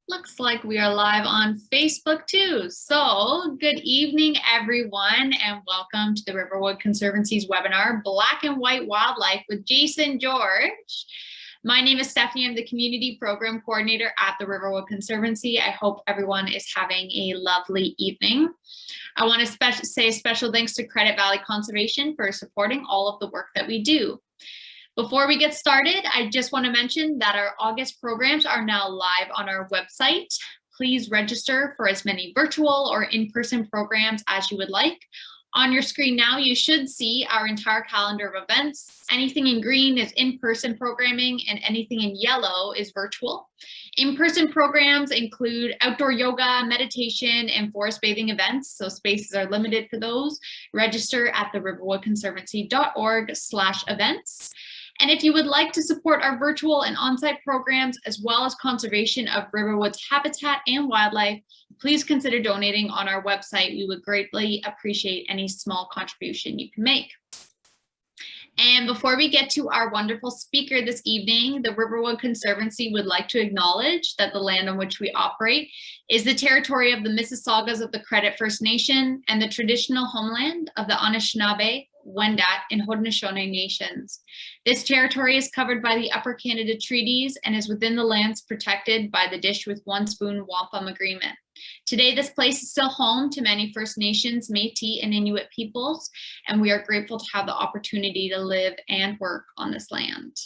Looks like we are live on Facebook too. So good evening, everyone, and welcome to the Riverwood Conservancy's webinar, Black and White Wildlife with Jason George. My name is Stephanie. I'm the Community Program Coordinator at the Riverwood Conservancy. I hope everyone is having a lovely evening. I want to say special thanks to Credit Valley Conservation for supporting all of the work that we do. Before we get started, I just want to mention that our August programs are now live on our website. Please register for as many virtual or in-person programs as you would like. On your screen now, you should see our entire calendar of events. Anything in green is in-person programming and anything in yellow is virtual. In-person programs include outdoor yoga, meditation, and forest bathing events, so spaces are limited for those. Register at the riverwoodconservancy.org/events. And if you would like to support our virtual and on-site programs, as well as conservation of Riverwood's habitat and wildlife, please consider donating on our website. We would greatly appreciate any small contribution you can make. And before we get to our wonderful speaker this evening, the Riverwood Conservancy would like to acknowledge that the land on which we operate is the territory of the Mississaugas of the Credit First Nation and the traditional homeland of the Anishinaabe, Wendat, and Haudenosaunee nations. This territory is covered by the Upper Canada Treaties and is within the lands protected by the Dish with One Spoon Wampum Agreement. Today, this place is still home to many First Nations, Métis, and Inuit peoples, and we are grateful to have the opportunity to live and work on this land.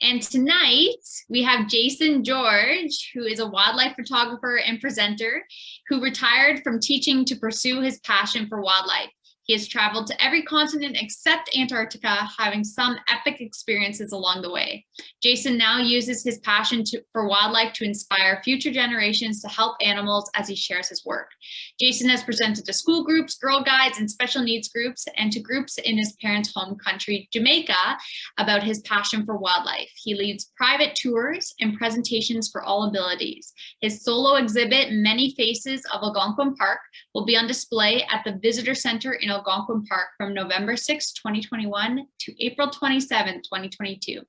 And tonight, we have Jason George, who is a wildlife photographer and presenter, who retired from teaching to pursue his passion for wildlife. He has traveled to every continent except Antarctica, having some epic experiences along the way. Jason now uses his passion for wildlife to inspire future generations to help animals as he shares his work. Jason has presented to school groups, Girl Guides, and special needs groups, and to groups in his parents' home country, Jamaica, about his passion for wildlife. He leads private tours and presentations for all abilities. His solo exhibit, Many Faces of Algonquin Park, will be on display at the Visitor Center in Algonquin Park from November 6, 2021 to April 27, 2022.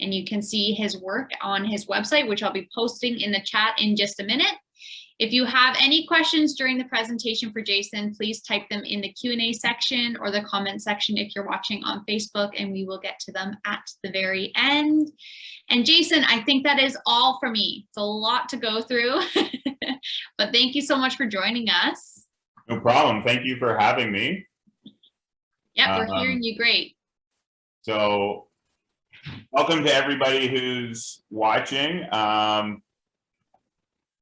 And you can see his work on his website, which I'll be posting in the chat in just a minute. If you have any questions during the presentation for Jason, please type them in the Q&A section or the comment section if you're watching on Facebook, and we will get to them at the very end. And Jason, I think that is all for me. It's a lot to go through, but thank you so much for joining us. No problem. Thank you for having me. Yeah, we're hearing you great. So welcome to everybody who's watching. I'm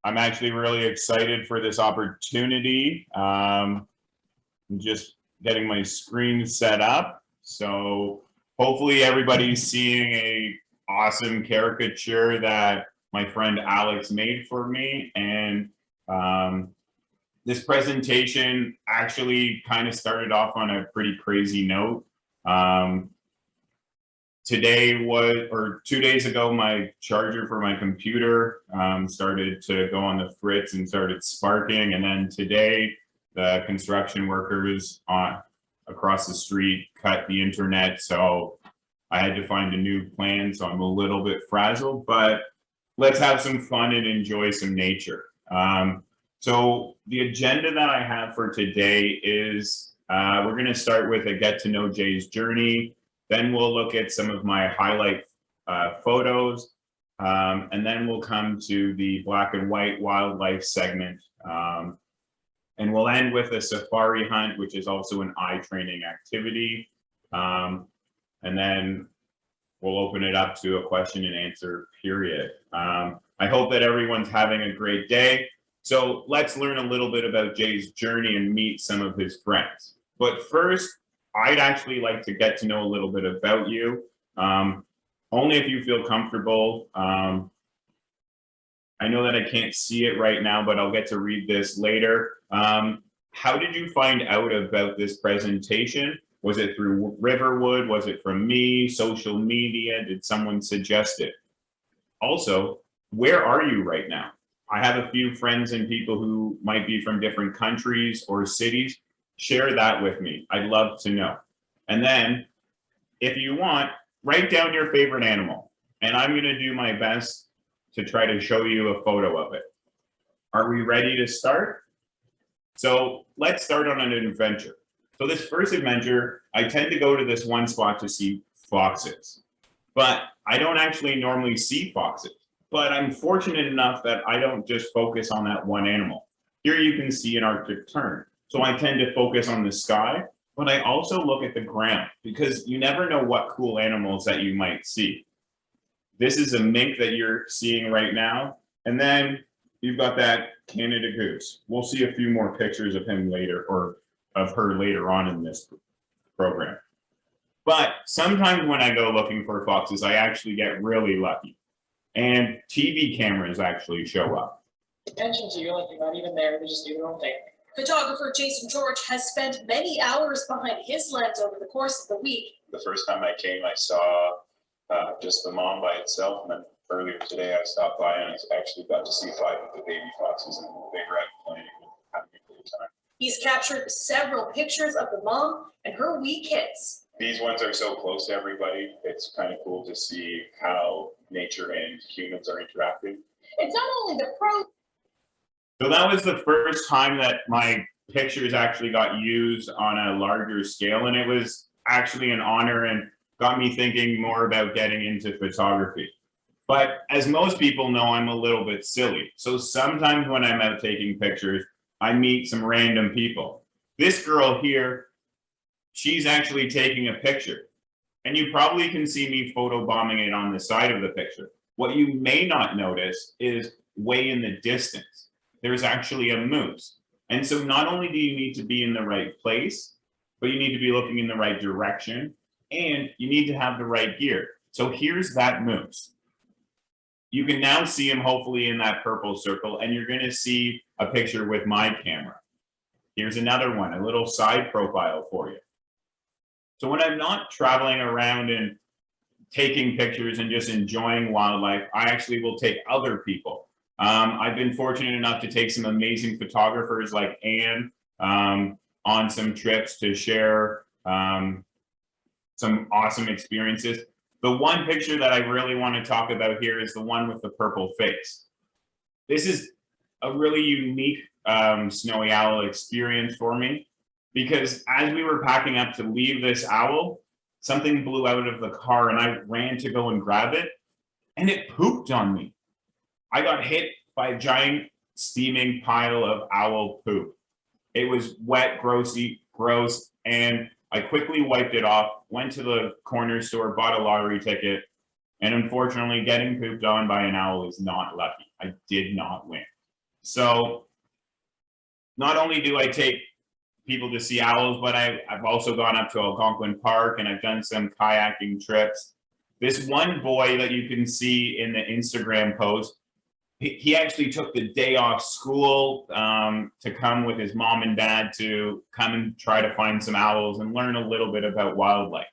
actually really excited for this opportunity. I'm just getting my screen set up. So hopefully everybody's seeing a awesome caricature that my friend Alex made for me. And this presentation actually kind of started off on a pretty crazy note. 2 days ago, my charger for my computer started to go on the fritz and started sparking. And then today, the construction workers across the street cut the internet. So I had to find a new plan. So I'm a little bit frazzled, but let's have some fun and enjoy some nature. So the agenda that I have for today is we're going to start with a get to know Jay's journey. Then we'll look at some of my highlight photos. And then we'll come to the black and white wildlife segment. And we'll end with a safari hunt, which is also an eye training activity. And then we'll open it up to a question and answer period. I hope that everyone's having a great day. So let's learn a little bit about Jay's journey and meet some of his friends. But first, I'd actually like to get to know a little bit about you, only if you feel comfortable. I know that I can't see it right now, but I'll get to read this later. How did you find out about this presentation? Was it through Riverwood? Was it from me, social media? Did someone suggest it? Also, where are you right now? I have a few friends and people who might be from different countries or cities. Share that with me. I'd love to know. And then, if you want, write down your favorite animal. And I'm going to do my best to try to show you a photo of it. Are we ready to start? So let's start on an adventure. So this first adventure, I tend to go to this one spot to see foxes, but I don't actually normally see foxes. But I'm fortunate enough that I don't just focus on that one animal. Here you can see an Arctic tern. So I tend to focus on the sky, but I also look at the ground because you never know what cool animals that you might see. This is a mink that you're seeing right now. And then you've got that Canada goose. We'll see a few more pictures of him later, or of her later on in this program. But sometimes when I go looking for foxes, I actually get really lucky. And TV cameras actually show up. Attention to you, like you're not even there, they just do their own thing. Photographer Jason George has spent many hours behind his lens over the course of the week. The first time I came, I saw just the mom by itself, and then earlier today I stopped by and I actually got to see 5 of the baby foxes, and they were out playing and having a great time. He's captured several pictures of the mom and her wee kids. These ones are so close to everybody. It's kind of cool to see how nature and humans are interacting. It's not only the pros. So that was the first time that my pictures actually got used on a larger scale, and it was actually an honor and got me thinking more about getting into photography. But as most people know, I'm a little bit silly. So sometimes when I'm out taking pictures, I meet some random people. This girl here, she's actually taking a picture. And you probably can see me photobombing it on the side of the picture. What you may not notice is way in the distance, there's actually a moose. And so not only do you need to be in the right place, but you need to be looking in the right direction, and you need to have the right gear. So here's that moose. You can now see him hopefully in that purple circle, and you're gonna see a picture with my camera. Here's another one, a little side profile for you. So when I'm not traveling around and taking pictures and just enjoying wildlife, I actually will take other people. I've been fortunate enough to take some amazing photographers like Anne on some trips to share some awesome experiences. The one picture that I really want to talk about here is the one with the purple face. This is a really unique snowy owl experience for me, because as we were packing up to leave this owl, something blew out of the car and I ran to go and grab it, and it pooped on me. I got hit by a giant steaming pile of owl poop. It was wet, grossy, gross, and I quickly wiped it off, went to the corner store, bought a lottery ticket, and unfortunately getting pooped on by an owl is not lucky. I did not win. So not only do I take people to see owls, but I've also gone up to Algonquin Park and I've done some kayaking trips. This one boy that you can see in the Instagram post, he actually took the day off school to come with his mom and dad to come and try to find some owls and learn a little bit about wildlife.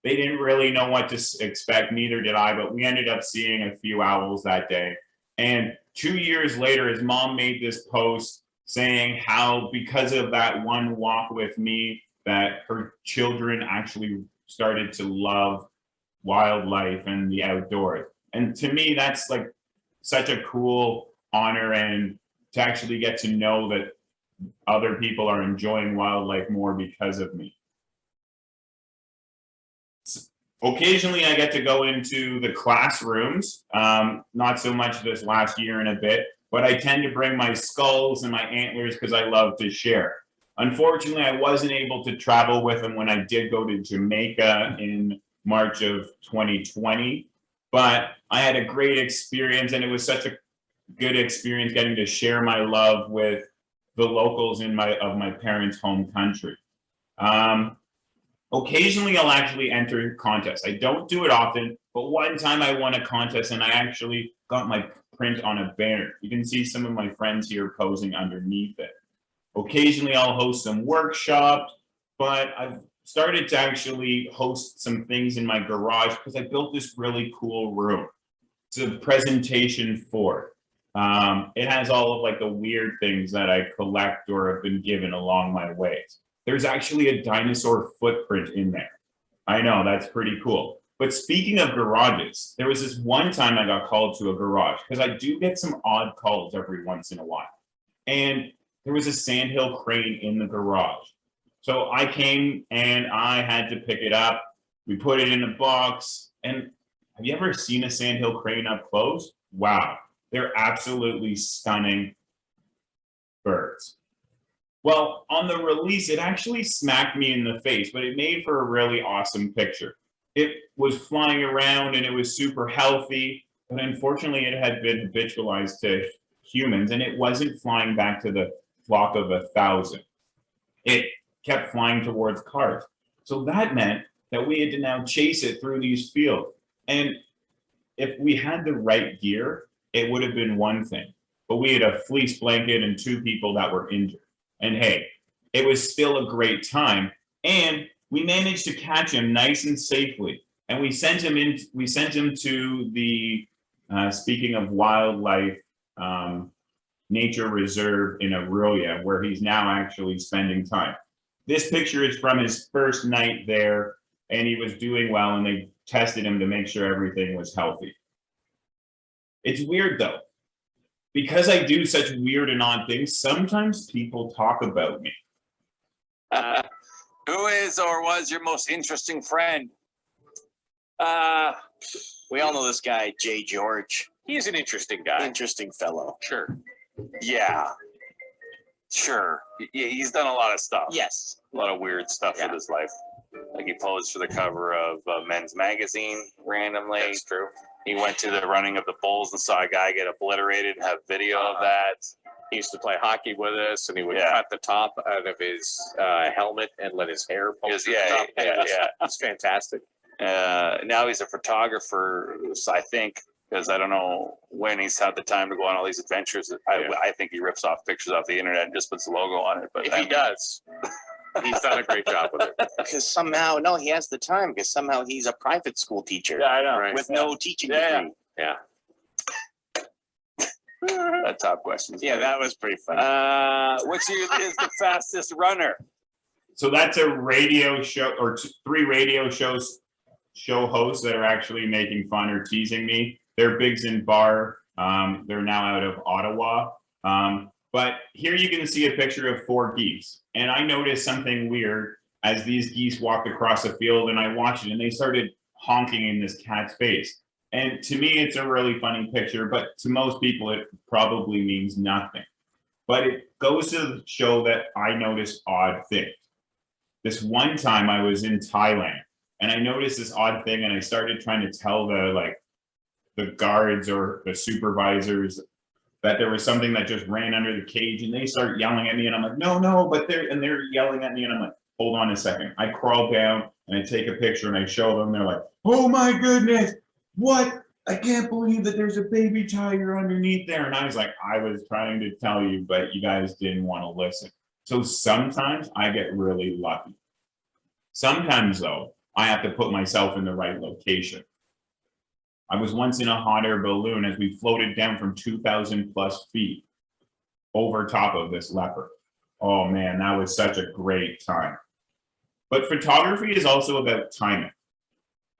They didn't really know what to expect, neither did I, but we ended up seeing a few owls that day. And 2 years later, his mom made this post saying how because of that one walk with me, that her children actually started to love wildlife and the outdoors. And to me, that's like such a cool honor, and to actually get to know that other people are enjoying wildlife more because of me. Occasionally I get to go into the classrooms, not so much this last year and a bit, but I tend to bring my skulls and my antlers because I love to share. Unfortunately, I wasn't able to travel with them when I did go to Jamaica in March of 2020. But I had a great experience, and it was such a good experience getting to share my love with the locals of my parents' home country. Occasionally, I'll actually enter contests. I don't do it often, but one time I won a contest and I actually got my print on a banner. You can see some of my friends here posing underneath it. Occasionally, I'll host some workshops, but I've started to actually host some things in my garage because I built this really cool room. It's a presentation for it. It has all of like the weird things that I collect or have been given along my ways. There's actually a dinosaur footprint in there. I know, that's pretty cool. But speaking of garages, there was this one time I got called to a garage because I do get some odd calls every once in a while. And there was a Sandhill Crane in the garage. So I came and I had to pick it up. We put it in a box. And have you ever seen a Sandhill Crane up close? Wow, they're absolutely stunning birds. Well, on the release, it actually smacked me in the face, but it made for a really awesome picture. It was flying around and it was super healthy, but unfortunately it had been habitualized to humans and it wasn't flying back to the flock of 1,000. It kept flying towards cars. So that meant that we had to now chase it through these fields. And if we had the right gear, it would have been one thing, but we had a fleece blanket and 2 people that were injured. And hey, it was still a great time. And we managed to catch him nice and safely. And we sent him to the, speaking of wildlife, nature reserve in Aurelia, where he's now actually spending time. This picture is from his first night there, and he was doing well, and they tested him to make sure everything was healthy. It's weird though, because I do such weird and odd things, sometimes people talk about me. Who is or was your most interesting friend? We all know this guy, Jay George. He's an interesting guy. Interesting fellow. Sure. Yeah. Sure. He's done a lot of stuff. Yes. A lot of weird stuff with his life. Like he posed for the cover of Men's Magazine randomly. That's true. He went to the running of the Bulls and saw a guy get obliterated, have video of that. He used to play hockey with us, and he would cut the top out of his helmet and let his hair post. Yeah. It's fantastic. Now he's a photographer, I think, because I don't know when he's had the time to go on all these adventures. I think he rips off pictures off the internet and just puts the logo on it. But if he does, he's done a great job with it. Because somehow, no, he has the time, because somehow he's a private school teacher. Yeah, I know. Right. With no teaching degree. Yeah. That top question. Yeah, that was pretty funny. Which is the fastest runner? So that's a radio show, or 3 radio show hosts that are actually making fun or teasing me. They're Biggs and Barr. They're now out of Ottawa. But here you can see a picture of 4 geese. And I noticed something weird as these geese walked across the field, and I watched it and they started honking in this cat's face. And to me, it's a really funny picture, but to most people, it probably means nothing. But it goes to show that I noticed odd things. This one time I was in Thailand and I noticed this odd thing, and I started trying to tell the guards or the supervisors that there was something that just ran under the cage, and they start yelling at me, and I'm like, no, but they're yelling at me, and I'm like, hold on a second. I crawl down and I take a picture and I show them. They're like, oh my goodness, what? I can't believe that there's a baby tiger underneath there. And I was like, I was trying to tell you, but you guys didn't want to listen. So sometimes I get really lucky. Sometimes though, I have to put myself in the right location. I was once in a hot air balloon as we floated down from 2,000 plus feet over top of this leopard. Oh man, that was such a great time. But photography is also about timing.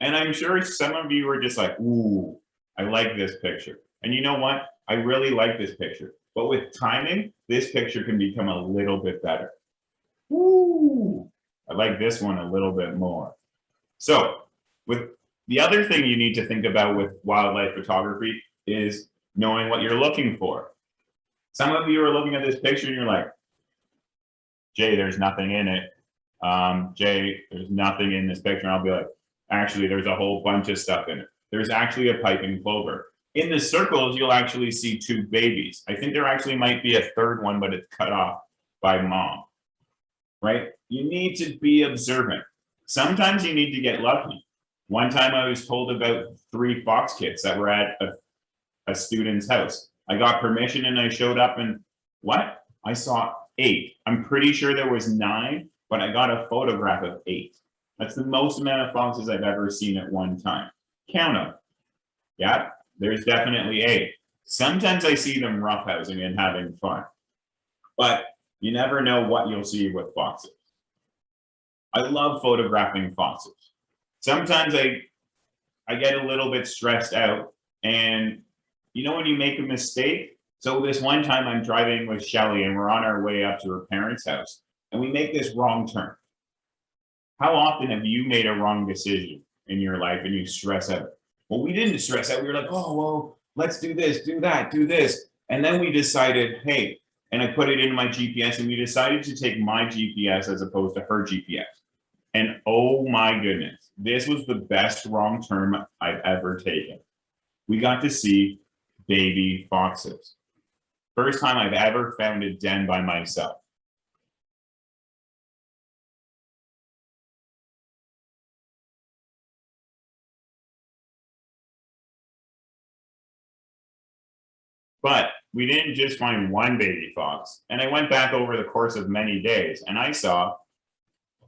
And I'm sure some of you are just like, ooh, I like this picture. And you know what? I really like this picture. But with timing, this picture can become a little bit better. Ooh, I like this one a little bit more. So with the other thing you need to think about with wildlife photography is knowing what you're looking for. Some of you are looking at this picture and you're like, Jay, there's nothing in it. Jay, there's nothing in this picture. And I'll be like, actually, there's a whole bunch of stuff in it. There's actually a piping plover. In the circles, you'll actually see 2 babies. I think there actually might be a 3rd one, but it's cut off by mom, right? You need to be observant. Sometimes you need to get lucky. One time I was told about 3 fox kits that were at a student's house. I got permission and I showed up, and what? I saw 8. I'm pretty sure there was 9, but I got a photograph of 8. That's the most amount of foxes I've ever seen at one time. Count them. Yeah, there's definitely 8. Sometimes I see them roughhousing and having fun, but you never know what you'll see with foxes. I love photographing foxes. Sometimes I I get a little bit stressed out. And you know when you make a mistake? So this one time I'm driving with Shelly and we're on our way up to her parents' house and we make this wrong turn. How often have you made a wrong decision in your life and you stress out? Well, we didn't stress out. We were like, oh, well, let's do this, do that, do this. And then we decided, hey, and I put it in my GPS and we decided to take my GPS as opposed to her GPS. And oh my goodness, this was the best wrong turn I've ever taken. We got to see baby foxes. First time I've ever found a den by myself. But we didn't just find one baby fox. And I went back over the course of many days and I saw,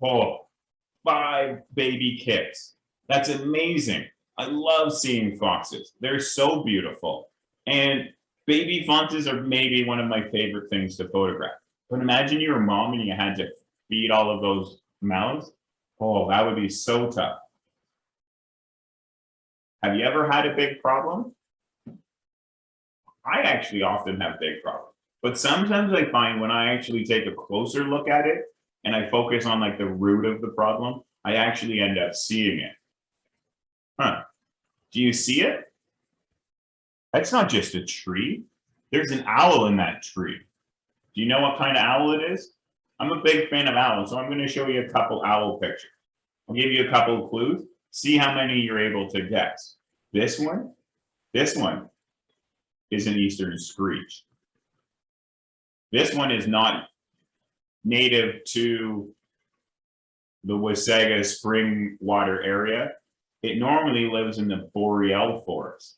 5 baby kits. That's amazing. I love seeing foxes. They're so beautiful. And baby foxes are maybe one of my favorite things to photograph. But imagine you're a mom and you had to feed all of those mouths. Oh, that would be so tough. Have you ever had a big problem? I actually often have big problems, but sometimes I find when I actually take a closer look at it and I focus on like the root of the problem, I actually end up seeing it. Do you see it? That's not just a tree. There's an owl in that tree. Do you know what kind of owl it is? I'm a big fan of owls, so I'm going to show you a couple owl pictures. I'll give you a couple of clues. See how many you're able to guess. This one is an eastern screech. This one is not native to the Wasaga spring water area. It normally lives in the Boreal forest.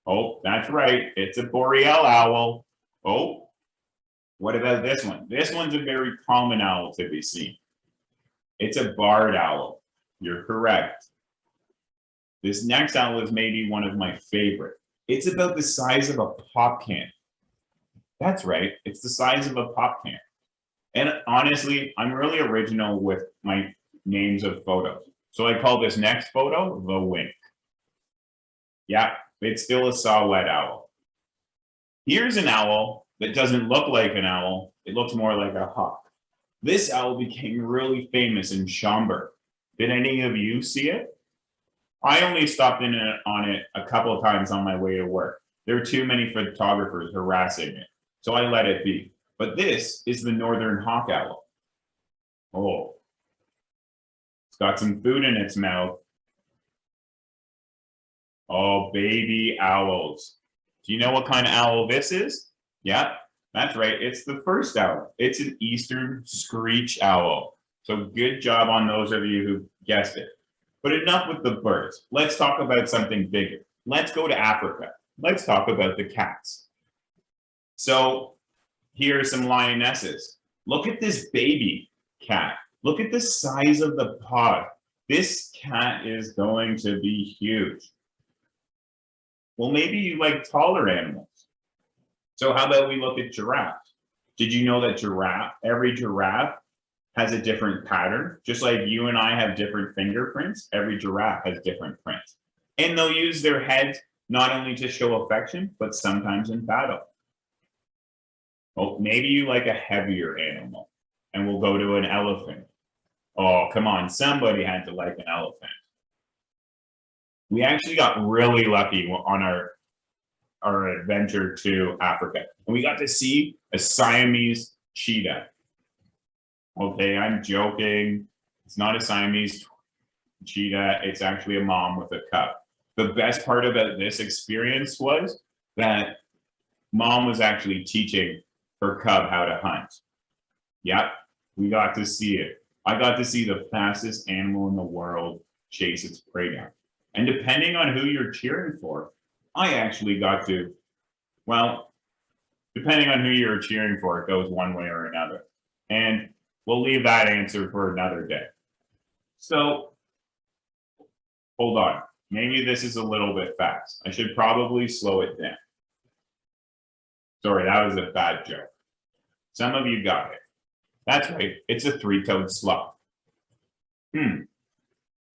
Oh, that's right, it's a Boreal owl. Oh, what about this one? This one's a very common owl to be seen. It's a barred owl. You're correct. This next owl is maybe one of my favorite. It's about the size of a pop can. That's right, it's the size of a pop can. And honestly, I'm really original with my names of photos. So I call this next photo the Wink. Yeah, it's still a saw-whet owl. Here's an owl that doesn't look like an owl. It looks more like a hawk. This owl became really famous in Schaumburg. Did any of you see it? I only stopped in on it a couple of times on my way to work. There were too many photographers harassing it, so I let it be. But this is the northern hawk owl. Oh, it's got some food in its mouth. Oh, baby owls. Do you know what kind of owl this is? Yeah, that's right. It's the first owl. It's an eastern screech owl. So good job on those of you who guessed it. But enough with the birds. Let's talk about something bigger. Let's go to Africa. Let's talk about the cats. So here are some lionesses. Look at this baby cat. Look at the size of the pod. This cat is going to be huge. Well, maybe you like taller animals. So how about we look at giraffes? Did you know that every giraffe has a different pattern? Just like you and I have different fingerprints, every giraffe has different prints. And they'll use their heads not only to show affection, but sometimes in battle. Oh, maybe you like a heavier animal, and we'll go to an elephant. Oh, come on, somebody had to like an elephant. We actually got really lucky on our adventure to Africa, and we got to see a Siamese cheetah. Okay, I'm joking. It's not a Siamese cheetah. It's actually a mom with a cub. The best part about this experience was that mom was actually teaching her cub how to hunt. Yep, we got to see it. I got to see the fastest animal in the world chase its prey down. And depending on who you're cheering for, I actually got to, well, depending on who you're cheering for, it goes one way or another. And we'll leave that answer for another day. So, hold on. Maybe this is a little bit fast. I should probably slow it down. Sorry, that was a bad joke. Some of you got it. That's right, it's a three-toed sloth.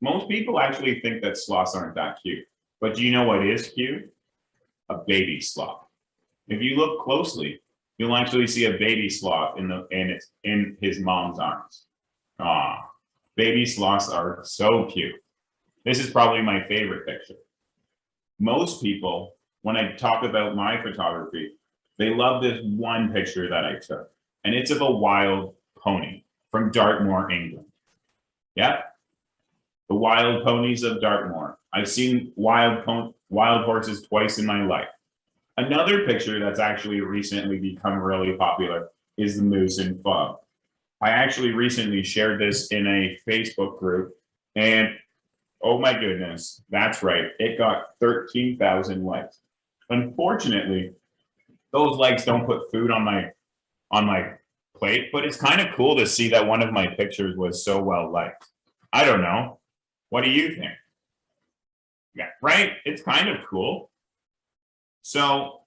Most people actually think that sloths aren't that cute, but do you know what is cute? A baby sloth. If you look closely, you'll actually see a baby sloth in his mom's arms. Ah, baby sloths are so cute. This is probably my favorite picture. Most people, when I talk about my photography, they love this one picture that I took, and it's of a wild pony from Dartmoor, England. Yep, the wild ponies of Dartmoor. I've seen wild horses twice in my life. Another picture that's actually recently become really popular is the moose and fog. I actually recently shared this in a Facebook group, and oh my goodness, that's right, it got 13,000 likes. Unfortunately, those likes don't put food on my plate, but it's kind of cool to see that one of my pictures was so well liked. I don't know. What do you think? Yeah, right? It's kind of cool. So,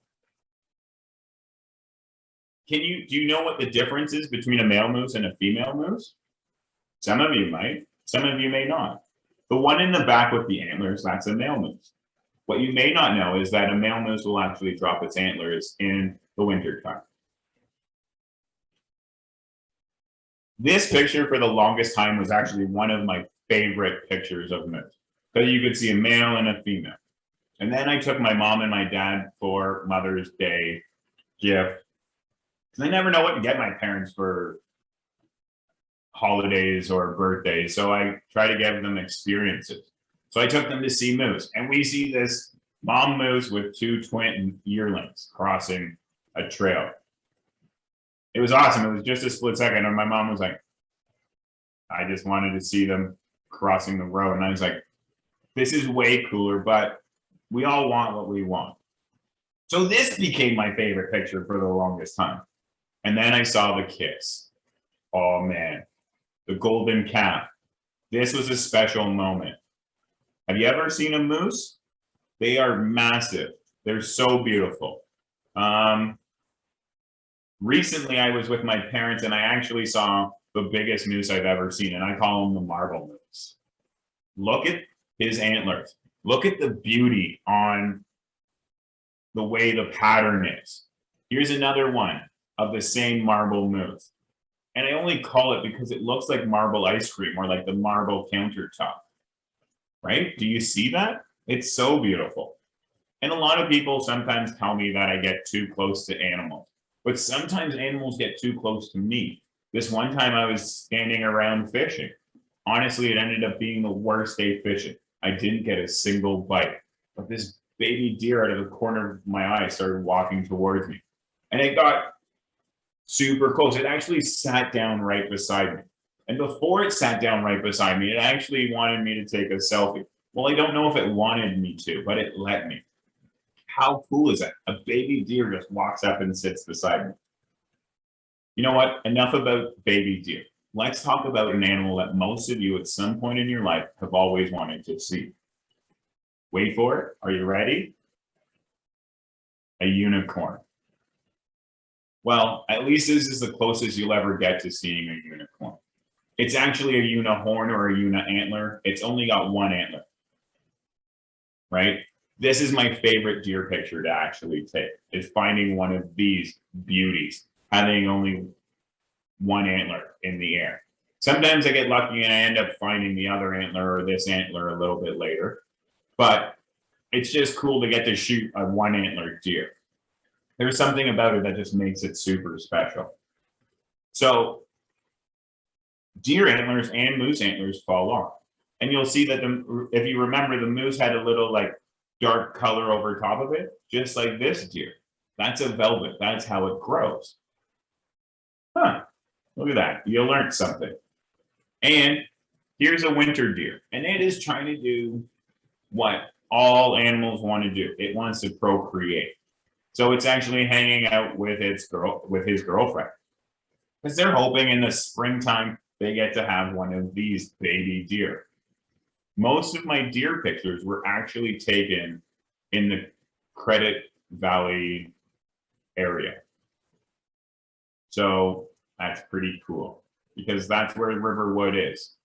do you know what the difference is between a male moose and a female moose? Some of you might, some of you may not. The one in the back with the antlers, that's a male moose. What you may not know is that a male moose will actually drop its antlers in the winter time. This picture for the longest time was actually one of my favorite pictures of moose, because you could see a male and a female. And then I took my mom and my dad for Mother's Day gift, because I never know what to get my parents for holidays or birthdays, so I try to give them experiences. So I took them to see moose, and we see this mom moose with two twin yearlings crossing a trail. It was awesome. It was just a split second, and my mom was like, I just wanted to see them crossing the road. And I was like, this is way cooler, but we all want what we want. So this became my favorite picture for the longest time. And then I saw the kiss. Oh man, the golden calf. This was a special moment. Have you ever seen a moose? They are massive. They're so beautiful. Recently, I was with my parents and I actually saw the biggest moose I've ever seen, and I call him the marble moose. Look at his antlers. Look at the beauty on the way the pattern is. Here's another one of the same marble moose. And I only call it because it looks like marble ice cream or like the marble countertop, right? Do you see that? It's so beautiful. And a lot of people sometimes tell me that I get too close to animals, but sometimes animals get too close to me. This one time I was standing around fishing. Honestly, it ended up being the worst day fishing. I didn't get a single bite, but this baby deer out of the corner of my eye started walking towards me. And it got super close. It actually sat down right beside me. And before it sat down right beside me, it actually wanted me to take a selfie. Well, I don't know if it wanted me to, but it let me. How cool is that? A baby deer just walks up and sits beside me. You know what? Enough about baby deer. Let's talk about an animal that most of you at some point in your life have always wanted to see. Wait for it. Are you ready? A unicorn. Well, at least this is the closest you'll ever get to seeing a unicorn. It's actually a unihorn or a uni-antler. It's only got one antler, right? This is my favorite deer picture to actually take, is finding one of these beauties, having only one antler in the air. Sometimes I get lucky and I end up finding the other antler or this antler a little bit later, but it's just cool to get to shoot a one antler deer. There's something about it that just makes it super special. So deer antlers and moose antlers fall off. And you'll see that if you remember, the moose had a little like dark color over top of it, just like this deer. That's a velvet. That's how it grows. Huh. Look at that. You learned something. And here's a winter deer. And it is trying to do what all animals want to do. It wants to procreate. So it's actually hanging out with his girlfriend. Because they're hoping in the springtime they get to have one of these baby deer. Most of my deer pictures were actually taken in the Credit Valley area. So that's pretty cool because that's where Riverwood is.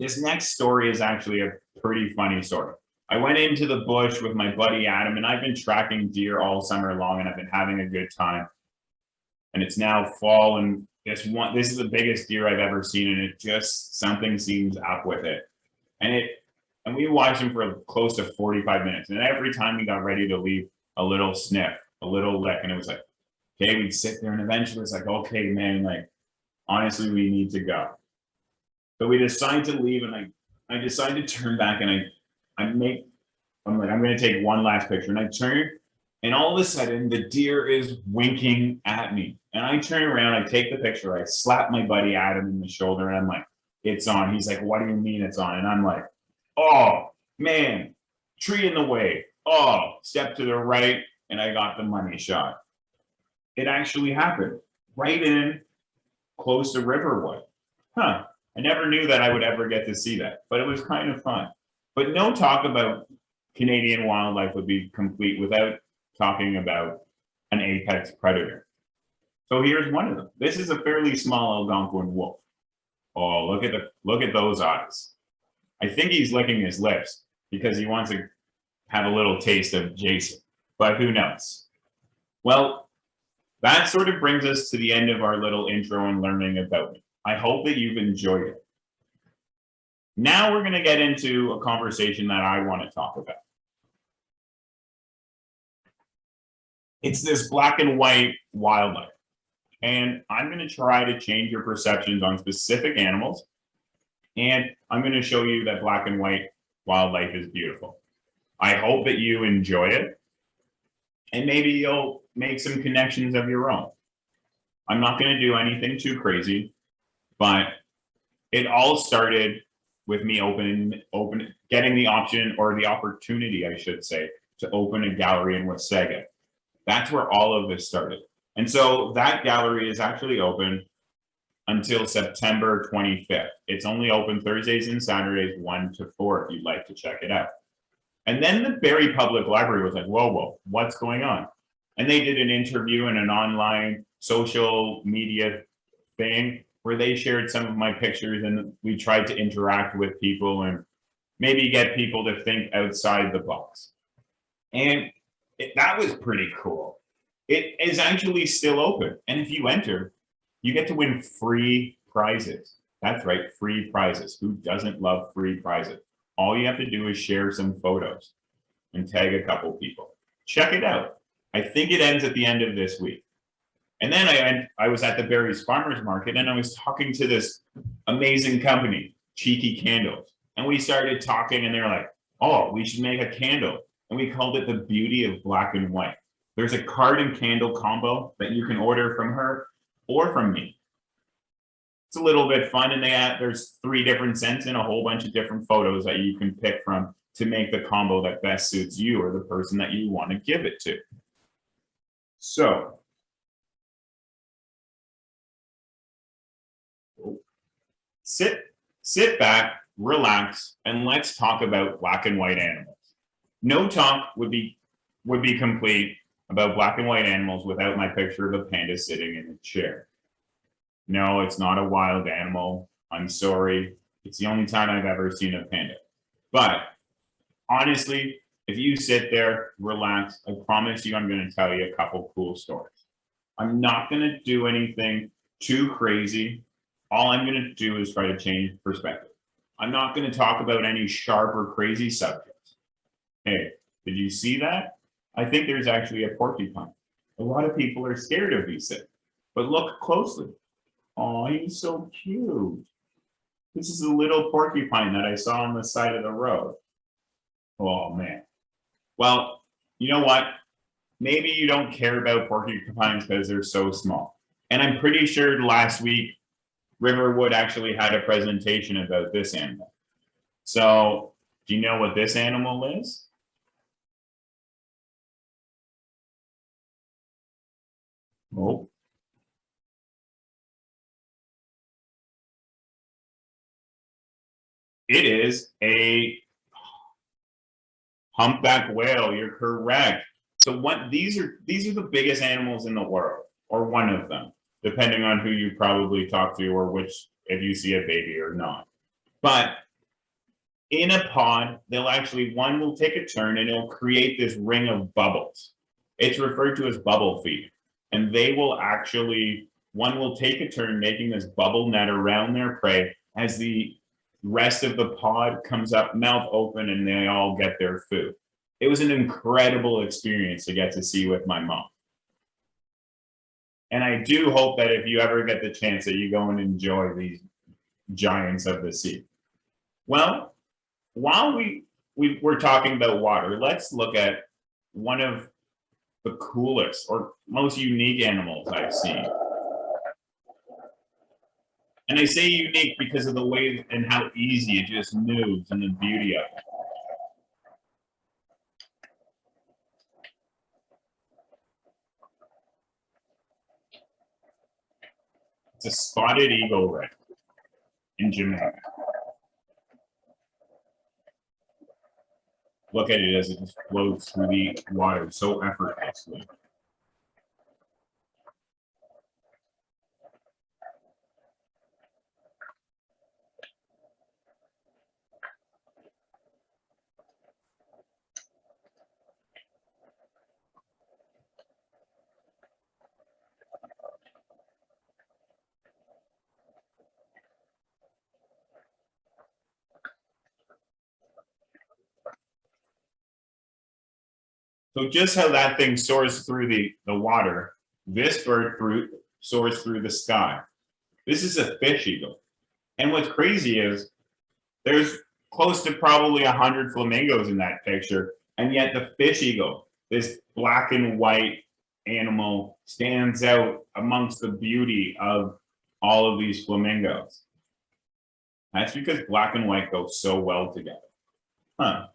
This next story is actually a pretty funny story. I went into the bush with my buddy Adam, and I've been tracking deer all summer long, and I've been having a good time. And it's now fall, and this is the biggest deer I've ever seen, and it just, something seems up with it. And we watched him for close to 45 minutes. And every time we got ready to leave, a little sniff, a little lick, and it was like, okay, we'd sit there, and eventually it's like, okay, man, like, honestly, we need to go. So we decided to leave, and I decided to turn back, and I'm like, I'm going to take one last picture. And I turn, and all of a sudden, the deer is winking at me. And I turn around, I take the picture, I slap my buddy Adam in the shoulder, and I'm like, it's on. He's like, what do you mean it's on? And I'm like, oh, man, tree in the way. Oh, step to the right, and I got the money shot. It actually happened right in close to Riverwood. Huh. I never knew that I would ever get to see that, but it was kind of fun. But no talk about Canadian wildlife would be complete without talking about an apex predator. So here's one of them. This is a fairly small Algonquin wolf. Oh, look at those eyes. I think he's licking his lips because he wants to have a little taste of Jason, but who knows? Well, that sort of brings us to the end of our little intro and learning about me. I hope that you've enjoyed it. Now we're going to get into a conversation that I want to talk about. It's this black and white wildlife. And I'm going to try to change your perceptions on specific animals. And I'm going to show you that black and white wildlife is beautiful. I hope that you enjoy it. And maybe you'll make some connections of your own. I'm not going to do anything too crazy, but it all started with me getting the option, or the opportunity, I should say, to open a gallery in Wasaga. That's where all of this started. And so that gallery is actually open until September 25th. It's only open Thursdays and Saturdays, 1 to 4, if you'd like to check it out. And then the Barrie Public Library was like, whoa, what's going on? And they did an interview in an online social media thing where they shared some of my pictures, and we tried to interact with people and maybe get people to think outside the box. And that was pretty cool. It is actually still open. And if you enter, you get to win free prizes. That's right, free prizes. Who doesn't love free prizes? All you have to do is share some photos and tag a couple people. Check it out. I think it ends at the end of this week. And then I was at the Barrie's Farmers Market, and I was talking to this amazing company, Cheeky Candles. And we started talking, and they're like, oh, we should make a candle. And we called it the Beauty of Black and White. There's a card and candle combo that you can order from her or from me. It's a little bit fun, and there's 3 different scents and a whole bunch of different photos that you can pick from to make the combo that best suits you or the person that you want to give it to. So, sit back, relax, and let's talk about black and white animals. No talk would be complete about black and white animals without my picture of a panda sitting in a chair. No, it's not a wild animal. I'm sorry. It's the only time I've ever seen a panda. But honestly, if you sit there, relax, I promise you I'm going to tell you a couple cool stories. I'm not going to do anything too crazy. All I'm going to do is try to change perspective. I'm not going to talk about any sharp or crazy subjects. Hey, did you see that? I think there's actually a porcupine. A lot of people are scared of these things, but look closely. Oh, he's so cute. This is a little porcupine that I saw on the side of the road. Oh, man. Well, you know what? Maybe you don't care about porcupines because they're so small. And I'm pretty sure last week, Riverwood actually had a presentation about this animal. So, do you know what this animal is? Oh. It is a humpback whale. You're correct. So these are the biggest animals in the world, or one of them, depending on who you probably talk to or if you see a baby or not. But In a pod, they'll actually, one will take a turn and it'll create this ring of bubbles. It's referred to as bubble feed. And they will actually, one will take a turn making this bubble net around their prey as the rest of the pod comes up, mouth open, and they all get their food. It was an incredible experience to get to see with my mom. And I do hope that if you ever get the chance that you go and enjoy these giants of the sea. Well, while we're talking about water, let's look at one of the coolest or most unique animals I've seen. And I say unique because of the way and how easy it just moves and the beauty of it. It's a spotted eagle ray in Jamaica. Look at it as it just floats through the water so effortlessly. So just how that thing soars through the water, this bird soars through the sky. This is a fish eagle. And what's crazy is there's close to probably 100 flamingos in that picture. And yet the fish eagle, this black and white animal, stands out amongst the beauty of all of these flamingos. That's because black and white go so well together. Huh.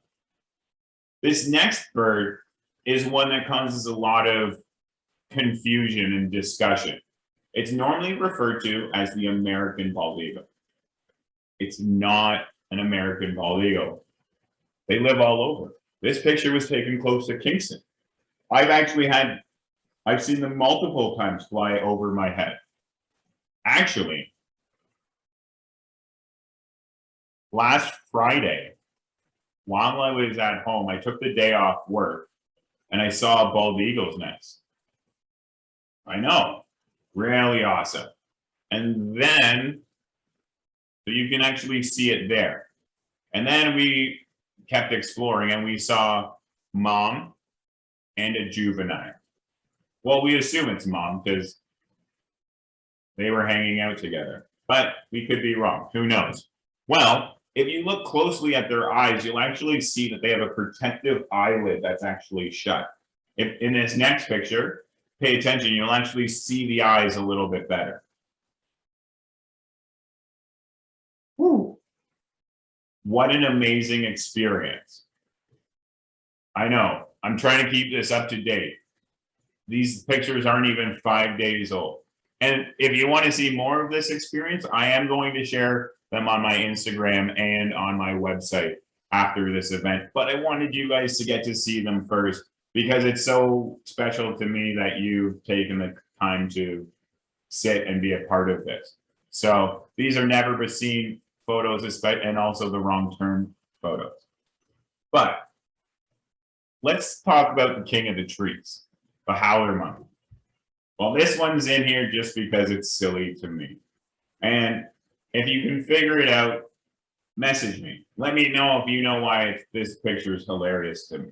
This next bird is one that causes a lot of confusion and discussion. It's normally referred to as the American bald eagle. It's not an American bald eagle. They live all over. This picture was taken close to Kingston. I've seen them multiple times fly over my head. Actually, last Friday, while I was at home, I took the day off work and I saw a bald eagle's nest. I know, really awesome. And then, so you can actually see it there. And then we kept exploring and we saw mom and a juvenile. Well, we assume it's mom because they were hanging out together, but we could be wrong. Who knows? Well, if you look closely at their eyes, you'll actually see that they have a protective eyelid that's actually shut. If in this next picture, pay attention, you'll actually see the eyes a little bit better. Whew. What an amazing experience. I know, I'm trying to keep this up to date. These pictures aren't even 5 days old. And if you want to see more of this experience, I am going to share them on my Instagram and on my website after this event. But I wanted you guys to get to see them first because it's so special to me that you've taken the time to sit and be a part of this. So these are never seen photos, and also the wrong turn photos. But let's talk about the king of the trees, the howler monkey. Well, this one's in here just because it's silly to me. And if you can figure it out, message me. Let me know if you know why this picture is hilarious to me.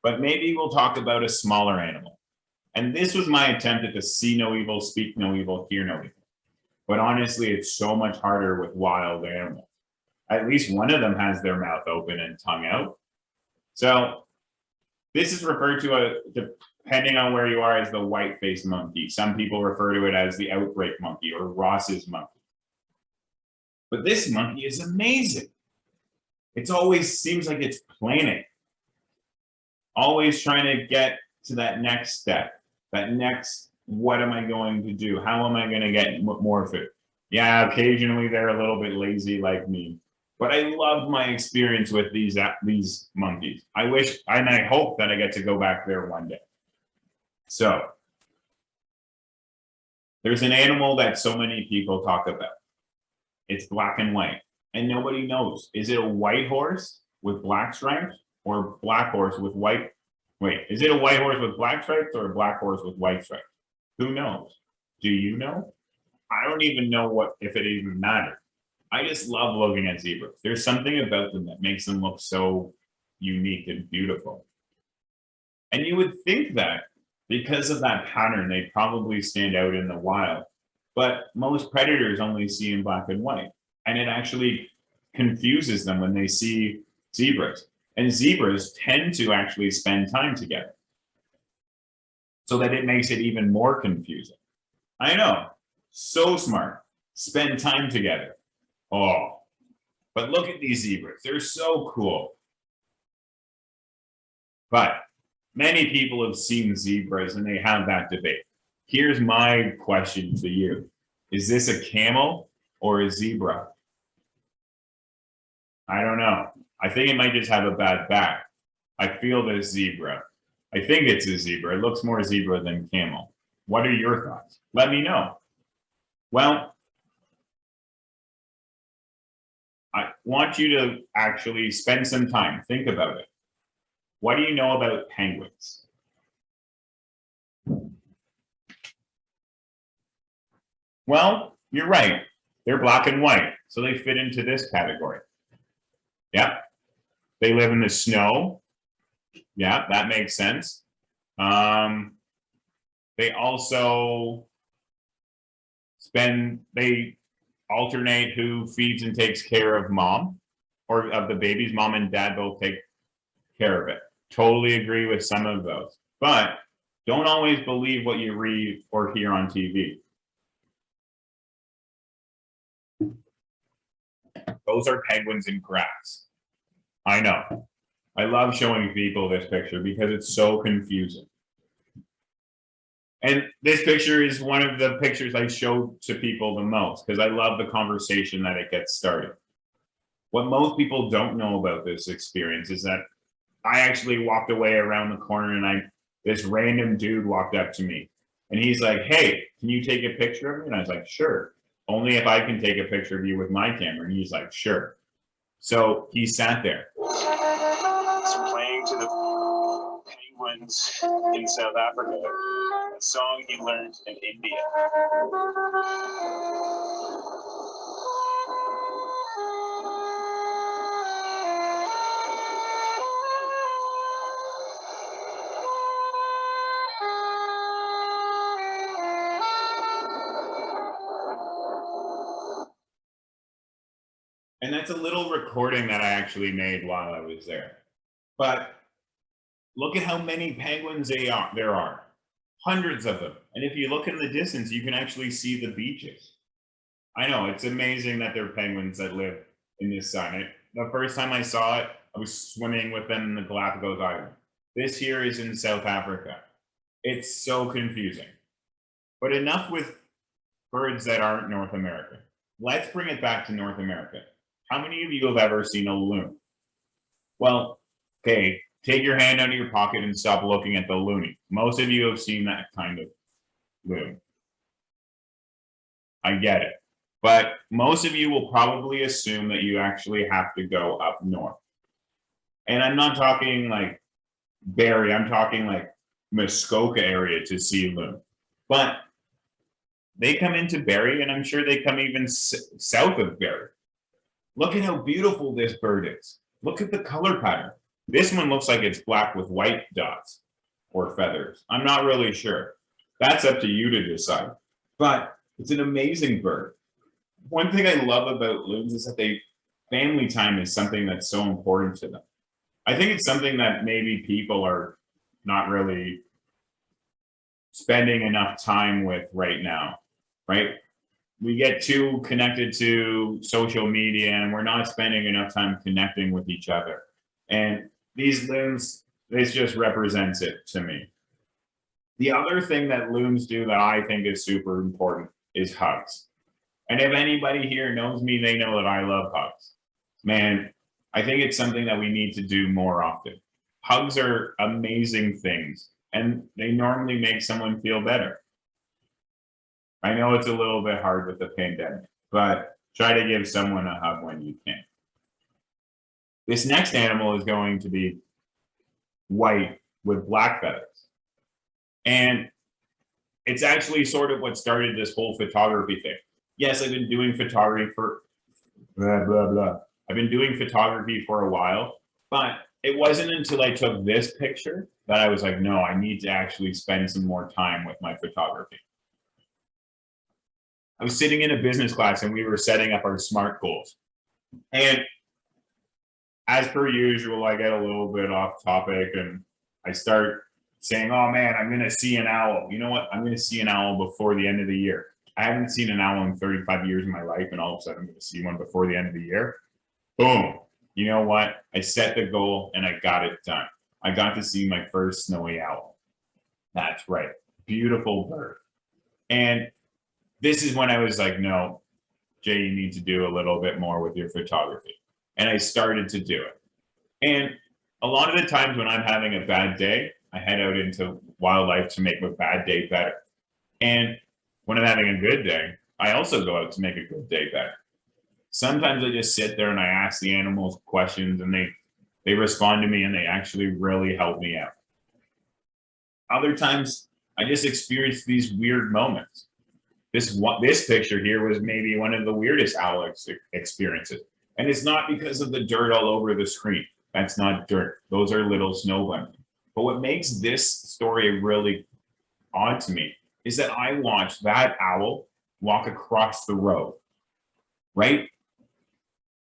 But maybe we'll talk about a smaller animal. And this was my attempt at the see no evil, speak no evil, hear no evil. But honestly, it's so much harder with wild animals. At least one of them has their mouth open and tongue out. So this is referred to, depending on where you are, as the white-faced monkey. Some people refer to it as the outbreak monkey or Ross's monkey. But this monkey is amazing. It always seems like it's planning. Always trying to get to that next step. That next, what am I going to do? How am I going to get more food? Yeah, occasionally they're a little bit lazy like me. But I love my experience with these monkeys. I wish, and I hope that I get to go back there one day. So, there's an animal that so many people talk about. It's black and white. and nobody knows. Is it a white horse with black stripes or black horse with white? Wait, is it a white horse with black stripes or a black horse with white stripes? Who knows? Do you know? I don't even know what if it even matters. I just love looking at zebras. There's something about them that makes them look so unique and beautiful. And you would think that because of that pattern, they probably stand out in the wild. But most predators only see in black and white. And it actually confuses them when they see zebras. And zebras tend to actually spend time together, so that it makes it even more confusing. I know, so smart. Spend time together. Oh, but look at these zebras. They're so cool. But many people have seen zebras and they have that debate. Here's my question to you. Is this a camel or a zebra? I don't know. I think it might just have a bad back. I feel this zebra. I think it's a zebra. It looks more zebra than camel. What are your thoughts? Let me know. Well, I want you to actually spend some time. Think about it. What do you know about penguins? Well, you're right. They're black and white, so they fit into this category. Yeah. They live in the snow. Yeah, that makes sense. They also they alternate who feeds and takes care of mom or of the babies. Mom and dad both take care of it. Totally agree with some of those, but don't always believe what you read or hear on TV. Those are penguins in grass. I know. I love showing people this picture because it's so confusing. And this picture is one of the pictures I show to people the most because I love the conversation that it gets started. What most people don't know about this experience is that I actually walked away around the corner and this random dude walked up to me and he's like, "Hey, can you take a picture of me?" And I was like, "Sure. Only if I can take a picture of you with my camera." And he's like, "Sure." So he sat there. So playing to the penguins in South Africa, a song he learned in India. And that's a little recording that I actually made while I was there. But look at how many penguins there are. Hundreds of them. And if you look in the distance, you can actually see the beaches. I know, it's amazing that there are penguins that live in this sun. The first time I saw it, I was swimming with them in the Galapagos Islands. This here is in South Africa. It's so confusing. But enough with birds that aren't North American. Let's bring it back to North America. How many of you have ever seen a loon? Well, okay, take your hand out of your pocket and stop looking at the loony. Most of you have seen that kind of loon. I get it. But most of you will probably assume that you actually have to go up north. And I'm not talking like Barrie, I'm talking like Muskoka area to see loon. But they come into Barrie, and I'm sure they come even south of Barrie. Look at how beautiful this bird is. Look at the color pattern. This one looks like it's black with white dots or feathers. I'm not really sure. That's up to you to decide. But it's an amazing bird. One thing I love about loons is that family time is something that's so important to them. I think it's something that maybe people are not really spending enough time with right now, right? We get too connected to social media and we're not spending enough time connecting with each other. And these loons, this just represents it to me. The other thing that loons do that I think is super important is hugs. And if anybody here knows me, they know that I love hugs. Man, I think it's something that we need to do more often. Hugs are amazing things, and they normally make someone feel better. I know it's a little bit hard with the pandemic, but Try to give someone a hug when you can. This next animal is going to be white with black feathers. And it's actually sort of what started this whole photography thing. Yes, I've been doing photography for blah, blah, blah. I've been doing photography for a while, but it wasn't until I took this picture that I was like, no, I need to actually spend some more time with my photography. I was sitting in a business class and we were setting up our SMART goals. And as per usual, I get a little bit off topic and I start saying, oh man, I'm going to see an owl. You know what? I'm going to see an owl before the end of the year. I haven't seen an owl in 35 years of my life, and all of a sudden I'm going to see one before the end of the year. Boom. You know what? I set the goal and I got it done. I got to see my first snowy owl. That's right. Beautiful bird. And this is when I was like, no, Jay, you need to do a little bit more with your photography. And I started to do it. And a lot of the times when I'm having a bad day, I head out into wildlife to make a bad day better. And when I'm having a good day, I also go out to make a good day better. Sometimes I just sit there and I ask the animals questions and they respond to me and they actually really help me out. Other times I just experience these weird moments. This picture here was maybe one of the weirdest owl experiences. And it's not because of the dirt all over the screen. That's not dirt. Those are little snow bunnies. But what makes this story really odd to me is that I watched that owl walk across the road, right?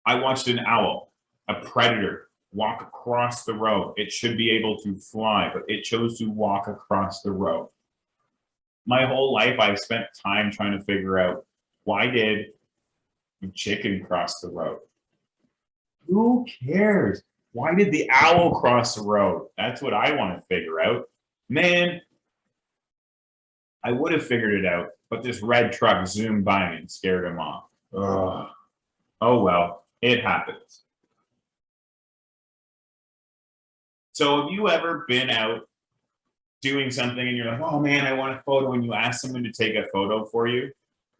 I watched an owl, a predator, walk across the road. It should be able to fly, but it chose to walk across the road. My whole life, I spent time trying to figure out, why did the chicken cross the road? Who cares? Why did the owl cross the road? That's what I want to figure out. Man, I would have figured it out, but this red truck zoomed by me and scared him off. Ugh. Oh well, it happens. So have you ever been out doing something and you're like, oh man, I want a photo, and you ask someone to take a photo for you?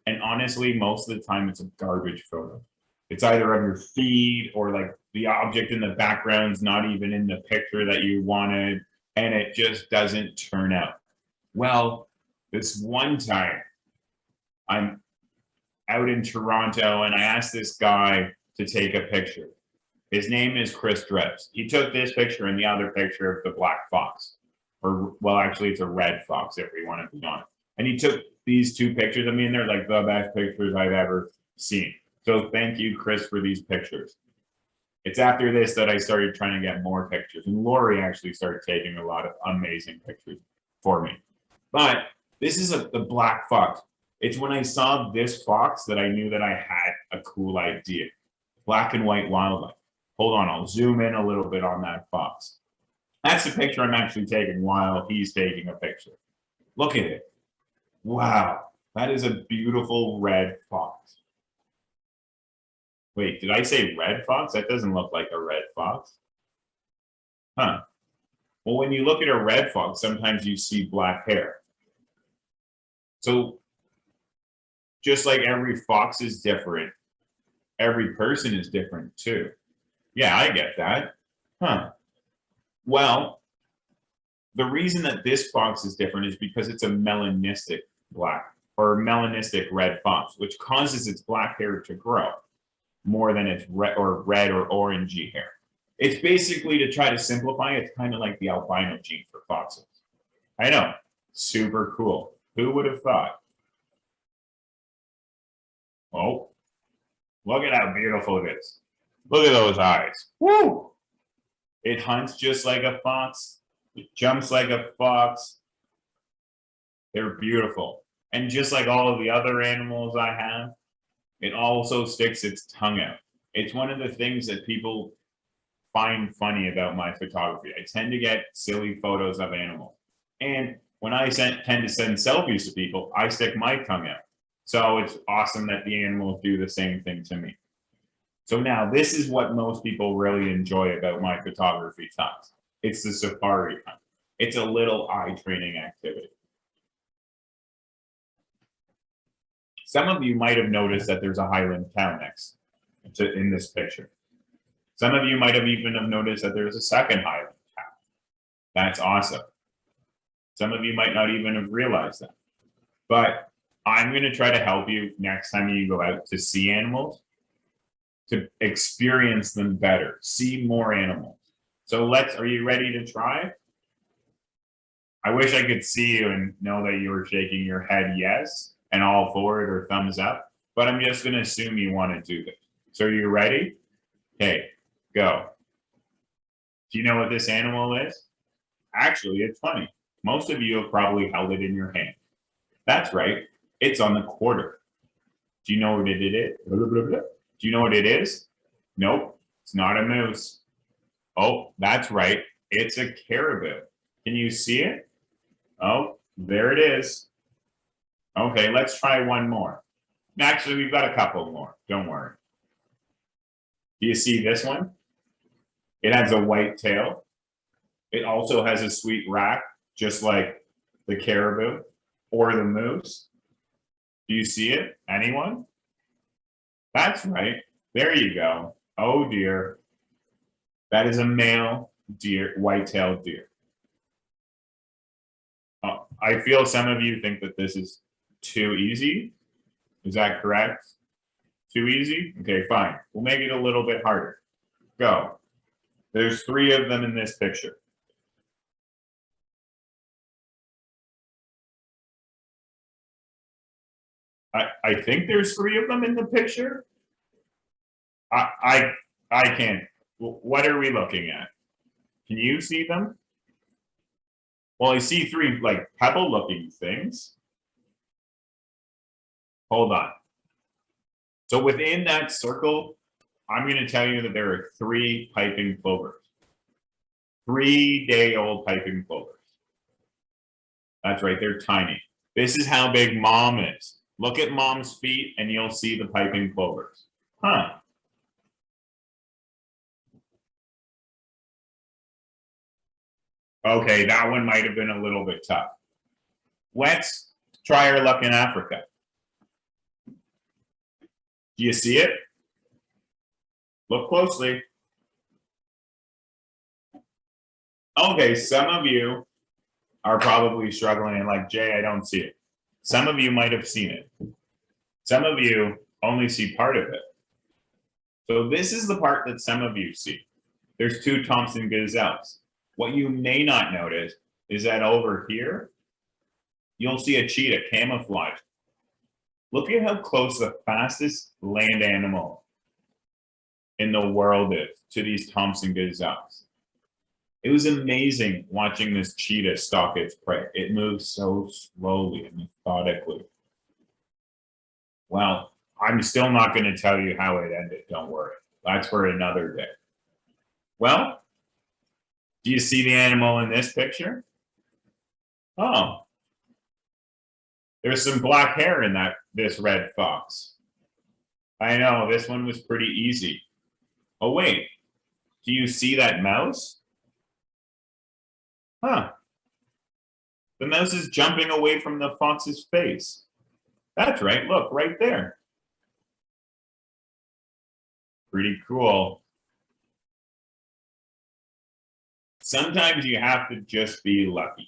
And honestly, most of the time it's a garbage photo. It's either of your feed or like the object in the background's not even in the picture that you wanted, and it just doesn't turn out. Well, this one time I'm out in Toronto and I asked this guy to take a picture. His name is Chris Drebs. He took this picture and the other picture of the black fox, or well, actually it's a red fox if we want to be honest. And he took these two pictures. I mean, they're like the best pictures I've ever seen. So thank you, Chris, for these pictures. It's after this that I started trying to get more pictures. And Lori actually started taking a lot of amazing pictures for me. But this is the black fox. It's when I saw this fox that I knew that I had a cool idea. Black and white wildlife. Hold on, I'll zoom in a little bit on that fox. That's the picture I'm actually taking while he's taking a picture. Look at it. Wow, that is a beautiful red fox. Wait, did I say red fox? That doesn't look like a red fox. Huh. Well, when you look at a red fox, sometimes you see black hair. So just like every fox is different, every person is different too. Yeah, I get that. Huh. Well, the reason that this fox is different is because it's a melanistic black or melanistic red fox, which causes its black hair to grow more than its red or orangey hair. It's basically, to try to simplify, it's kind of like the albino gene for foxes. I know, super cool. Who would have thought? Oh, look at how beautiful it is. Look at those eyes. Woo! It hunts just like a fox. It jumps like a fox. They're beautiful. And just like all of the other animals I have, it also sticks its tongue out. It's one of the things that people find funny about my photography. I tend to get silly photos of animals. And when I tend to send selfies to people, I stick my tongue out. So it's awesome that the animals do the same thing to me. So now this is what most people really enjoy about my photography talks. It's the safari hunt. It's a little eye training activity. Some of you might have noticed that there's a Highland cow next to in this picture. Some of you might have even have noticed that there's a second Highland cow. That's awesome. Some of you might not even have realized that. But I'm going to try to help you next time you go out to see animals to experience them better, see more animals. So are you ready to try? I wish I could see you and know that you were shaking your head yes and all for it or thumbs up, but I'm just going to assume you want to do this. So are you ready? Okay, go. Do you know what this animal is? Actually, it's funny. Most of you have probably held it in your hand. That's right. It's on the quarter. Do you know what it is? Blah, blah, blah. Do you know what it is? Nope, it's not a moose. Oh, that's right. It's a caribou. Can you see it? Oh, there it is. Okay, let's try one more. Actually, we've got a couple more. Don't worry. Do you see this one? It has a white tail. It also has a sweet rack, just like the caribou or the moose. Do you see it? Anyone? That's right. There you go. Oh dear. That is a male deer, white-tailed deer. I feel some of you think that this is too easy. Is that correct? Too easy? Okay, fine. We'll make it a little bit harder. Go. There's 3 of them in this picture. I think there's 3 of them in the picture. I can't. What are we looking at? Can you see them? Well, I see 3 like pebble-looking things. Hold on. So within that circle, I'm going to tell you that there are 3 piping plovers. 3-day-old piping plovers. That's right, they're tiny. This is how big mom is. Look at mom's feet and you'll see the piping plovers. Huh. Okay, that one might have been a little bit tough. Let's try our luck in Africa. Do you see it? Look closely. Okay, some of you are probably struggling and like, Jay, I don't see it. Some of you might have seen it. Some of you only see part of it. So this is the part that some of you see. There's 2 Thompson Gazelles. What you may not notice is that over here, you'll see a cheetah, Camouflage. Look at how close the fastest land animal in the world is to these Thompson Gazelles. It was amazing watching this cheetah stalk its prey. It moves so slowly and methodically. Well, I'm still not going to tell you how it ended, don't worry. That's for another day. Well, do you see the animal in this picture? Oh, there's some black hair in this red fox. I know, this one was pretty easy. Oh wait, do you see that mouse? Huh. The mouse is jumping away from the fox's face. That's right, look, right there. Pretty cool. Sometimes you have to just be lucky.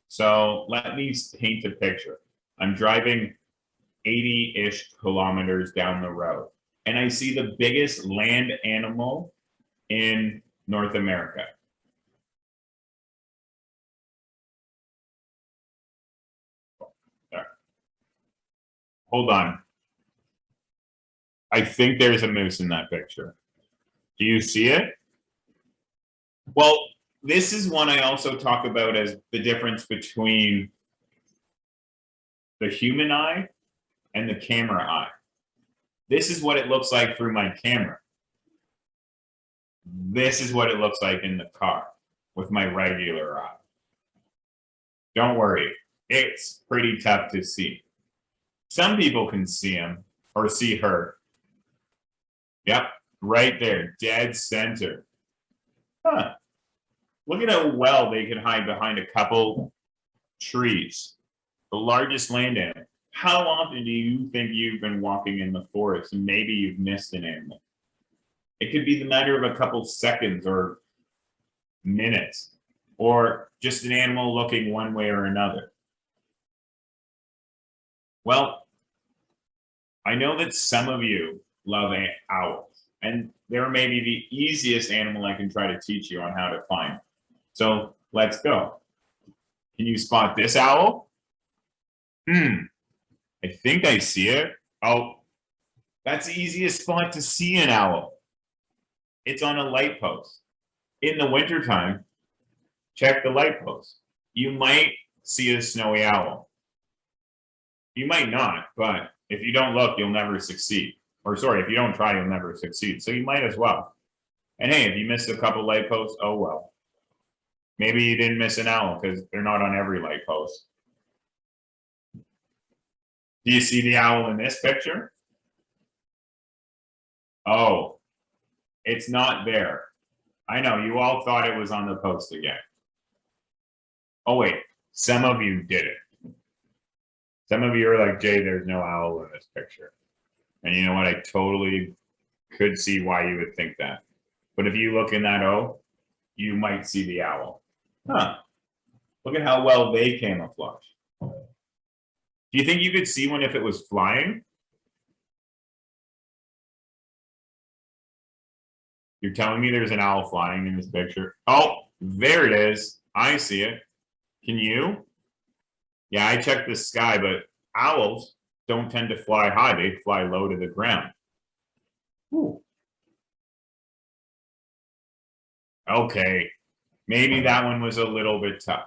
So let me paint a picture. I'm driving 80-ish kilometers down the road, and I see the biggest land animal in North America. There. Hold on. I think there's a moose in that picture. Do you see it? Well, this is one I also talk about as the difference between the human eye and the camera eye. This is what it looks like through my camera. This is what it looks like in the car with my regular eye. Don't worry, it's pretty tough to see. Some people can see him or see her. Yep, right there, dead center. Huh. Look at how well they can hide behind a couple trees. The largest land animal. How often do you think you've been walking in the forest and maybe you've missed an animal? It could be the matter of a couple seconds or minutes, or just an animal looking one way or another. Well, I know that some of you love owls, and they're maybe the easiest animal I can try to teach you on how to find. So let's go. Can you spot this owl? I think I see it. Oh, that's the easiest spot to see an owl. It's on a light post. In the wintertime, check the light post. You might see a snowy owl. You might not, but if you don't look, you'll never succeed. Or sorry, if you don't try, you'll never succeed. So you might as well. And hey, if you missed a couple light posts, oh well. Maybe you didn't miss an owl because they're not on every light post. Do you see the owl in this picture? Oh, it's not there. I know, you all thought it was on the post again. Oh wait, some of you did it. Some of you are like, Jay, there's no owl in this picture. And you know what? I totally could see why you would think that. But if you look in that O, you might see the owl. Huh. Look at how well they camouflage. Do you think you could see one if it was flying? You're telling me there's an owl flying in this picture? Oh, there it is. I see it. Can you? Yeah, I checked the sky, but owls don't tend to fly high. They fly low to the ground. Ooh. Okay, maybe that one was a little bit tough.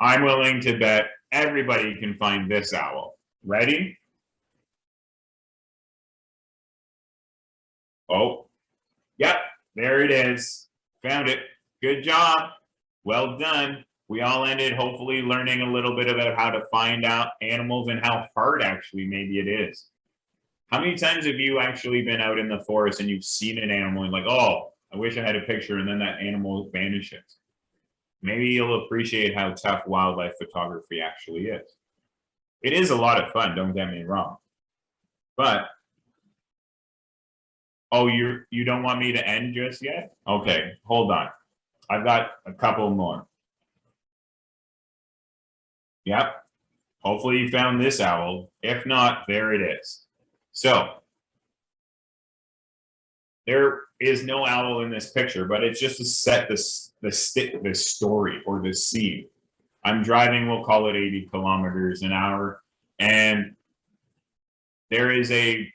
I'm willing to bet everybody can find this owl. Ready? Oh, yep, there it is. Found it. Good job. Well done. We all ended hopefully learning a little bit about how to find out animals and how hard actually maybe it is. How many times have you actually been out in the forest and you've seen an animal and like, oh, I wish I had a picture, and then that animal vanishes? Maybe you'll appreciate how tough wildlife photography actually is. It is a lot of fun, don't get me wrong. But, oh, you don't want me to end just yet? Okay, hold on. I've got a couple more. Yep. Hopefully you found this owl. If not, there it is. So there is no owl in this picture, but it's just to set the story or the scene. I'm driving, we'll call it 80 kilometers an hour, and there is a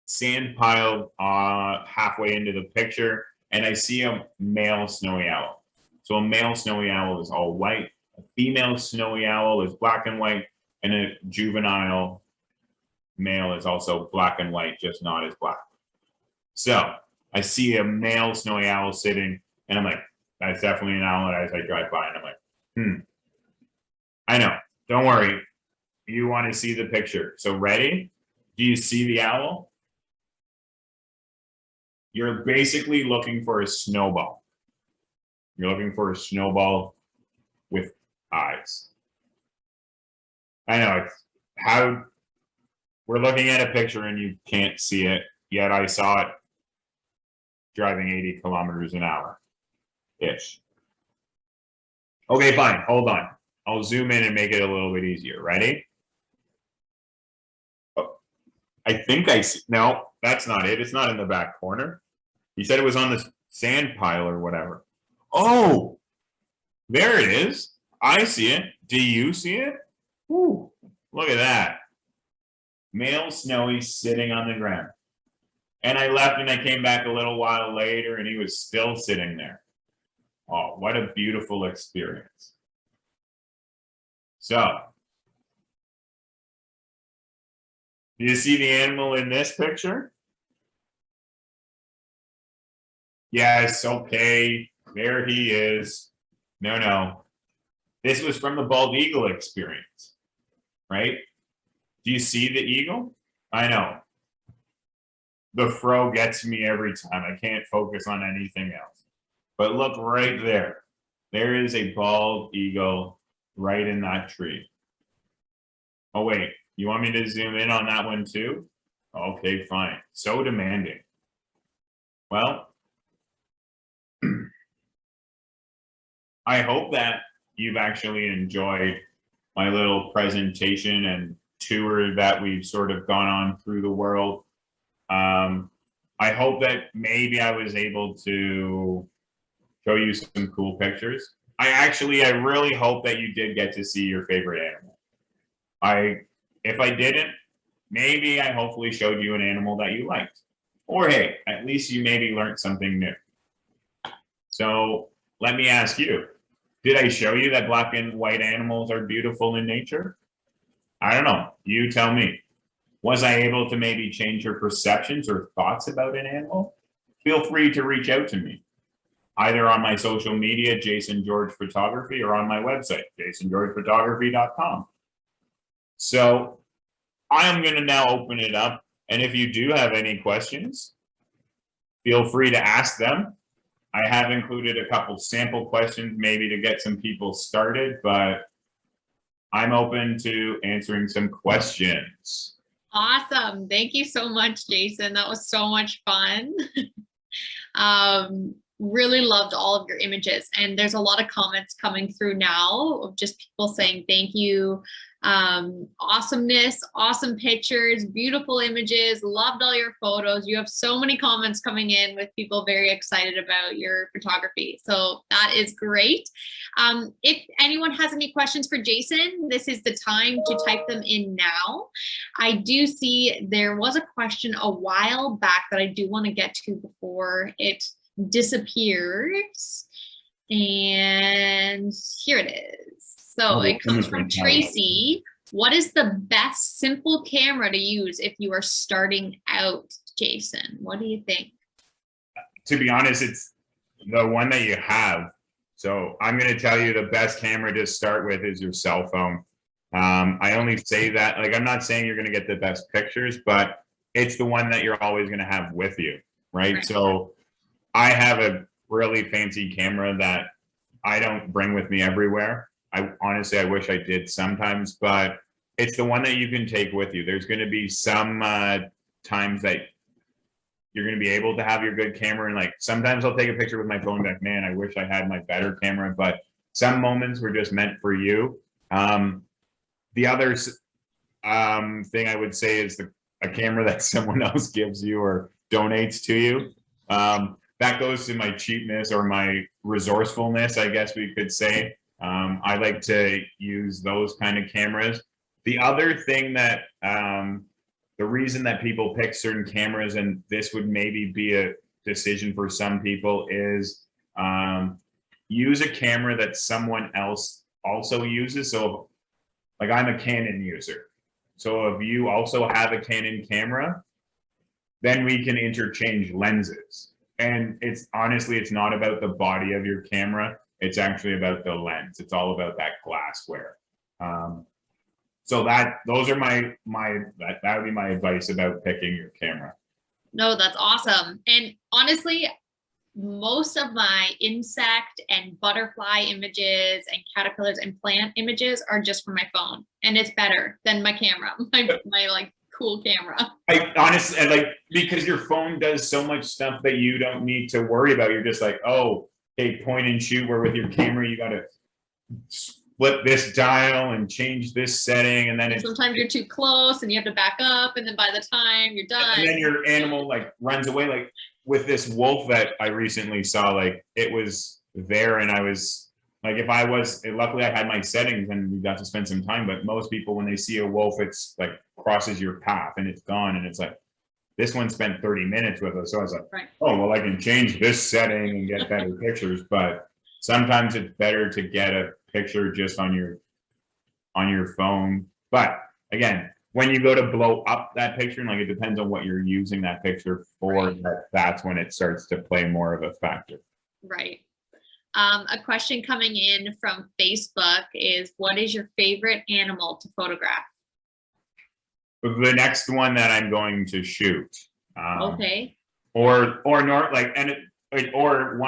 sand pile halfway into the picture, and I see a male snowy owl. So a male snowy owl is all white. A female snowy owl is black and white, and a juvenile male is also black and white, just not as black. So I see a male snowy owl sitting, and I'm like, that's definitely an owl as I drive by, and I'm like, I know, don't worry. You want to see the picture. So ready? Do you see the owl? You're basically looking for a snowball. You're looking for a snowball with eyes. I know, it's how we're looking at a picture and you can't see it, yet I saw it driving 80 kilometers an hour-ish. Okay, fine, hold on. I'll zoom in and make it a little bit easier. Ready? Oh, I think I see, no, that's not it. It's not in the back corner. You said it was on the sand pile or whatever. Oh, there it is. I see it. Do you see it? Ooh, look at that. Male snowy sitting on the ground. And I left and I came back a little while later and he was still sitting there. Oh, what a beautiful experience. So, do you see the animal in this picture? Yes, okay, there he is. No. This was from the bald eagle experience, right? Do you see the eagle? I know. The fro gets me every time. I can't focus on anything else. But look right there. There is a bald eagle right in that tree. Oh, wait, you want me to zoom in on that one too? Okay, fine. So demanding. Well, I hope that you've actually enjoyed my little presentation and tour that we've sort of gone on through the world. I hope that maybe I was able to show you some cool pictures. I really hope that you did get to see your favorite animal. If I didn't, maybe I hopefully showed you an animal that you liked. Or hey, at least you maybe learned something new. So let me ask you, did I show you that black and white animals are beautiful in nature? I don't know, you tell me. Was I able to maybe change your perceptions or thoughts about an animal? Feel free to reach out to me, either on my social media, Jason George Photography, or on my website, jasongeorgephotography.com. So I'm going to now open it up. And if you do have any questions, feel free to ask them. I have included a couple sample questions maybe to get some people started, but I'm open to answering some questions. Awesome. Thank you so much, Jason. That was so much fun. Really loved all of your images, and there's a lot of comments coming through now of just people saying thank you. Awesomeness, awesome pictures, beautiful images, loved all your photos. You have so many comments coming in with people very excited about your photography, so that is great. If anyone has any questions for Jason, this is the time to type them in now. I do see there was a question a while back that I do want to get to before it disappears, and here it is. So it comes from Tracy. What is the best simple camera to use if you are starting out, Jason? What do you think? To be honest, it's the one that you have. So I'm going to tell you the best camera to start with is your cell phone. I only say that, like, I'm not saying you're going to get the best pictures, but it's the one that you're always going to have with you, right? So I have a really fancy camera that I don't bring with me everywhere. I wish I did sometimes, but it's the one that you can take with you. There's going to be some times that you're going to be able to have your good camera, and like sometimes I'll take a picture with my phone back, man, I wish I had my better camera, but some moments were just meant for you. The other thing I would say is a camera that someone else gives you or donates to you. That goes to my cheapness or my resourcefulness, I guess we could say. I like to use those kind of cameras. The other thing that, the reason that people pick certain cameras, and this would maybe be a decision for some people, is use a camera that someone else also uses. So like I'm a Canon user. So if you also have a Canon camera, then we can interchange lenses. And it's honestly, it's not about the body of your camera. It's actually about the lens. It's all about that glassware. So those are that would be my advice about picking your camera. No, that's awesome. And honestly, most of my insect and butterfly images and caterpillars and plant images are just from my phone, and it's better than my camera, my like cool camera. I honestly, like, because your phone does so much stuff that you don't need to worry about. You're just like, oh, hey, point and shoot, where with your camera, you got to flip this dial and change this setting. And then sometimes you're too close and you have to back up. And then by the time you're done. And then your animal like runs away. Like with this wolf that I recently saw, like it was there, and I was like, luckily I had my settings and we got to spend some time, but most people, when they see a wolf, it's like crosses your path and it's gone. And it's like, this one spent 30 minutes with us. So I was like, oh, well, I can change this setting and get better pictures. But sometimes it's better to get a picture just on your phone. But again, when you go to blow up that picture, and like it depends on what you're using that picture for, that's when it starts to play more of a factor. Right. A question coming in from Facebook is, what is your favorite animal to photograph? The next one that I'm going to shoot. Okay. Or one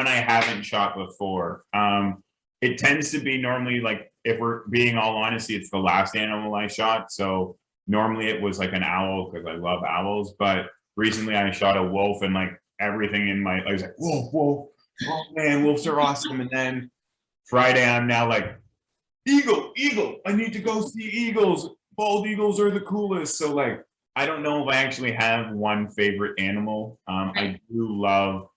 I haven't shot before. it tends to be normally like, if we're being all honesty, it's the last animal I shot. So normally it was like an owl because I love owls, but recently I shot a wolf and like everything in my, I was like, wolf, wolf, oh man, wolves are awesome. And then Friday I'm now like, eagle, eagle, I need to go see eagles. Bald eagles are the coolest. So like, I don't know if I actually have one favorite animal. I do love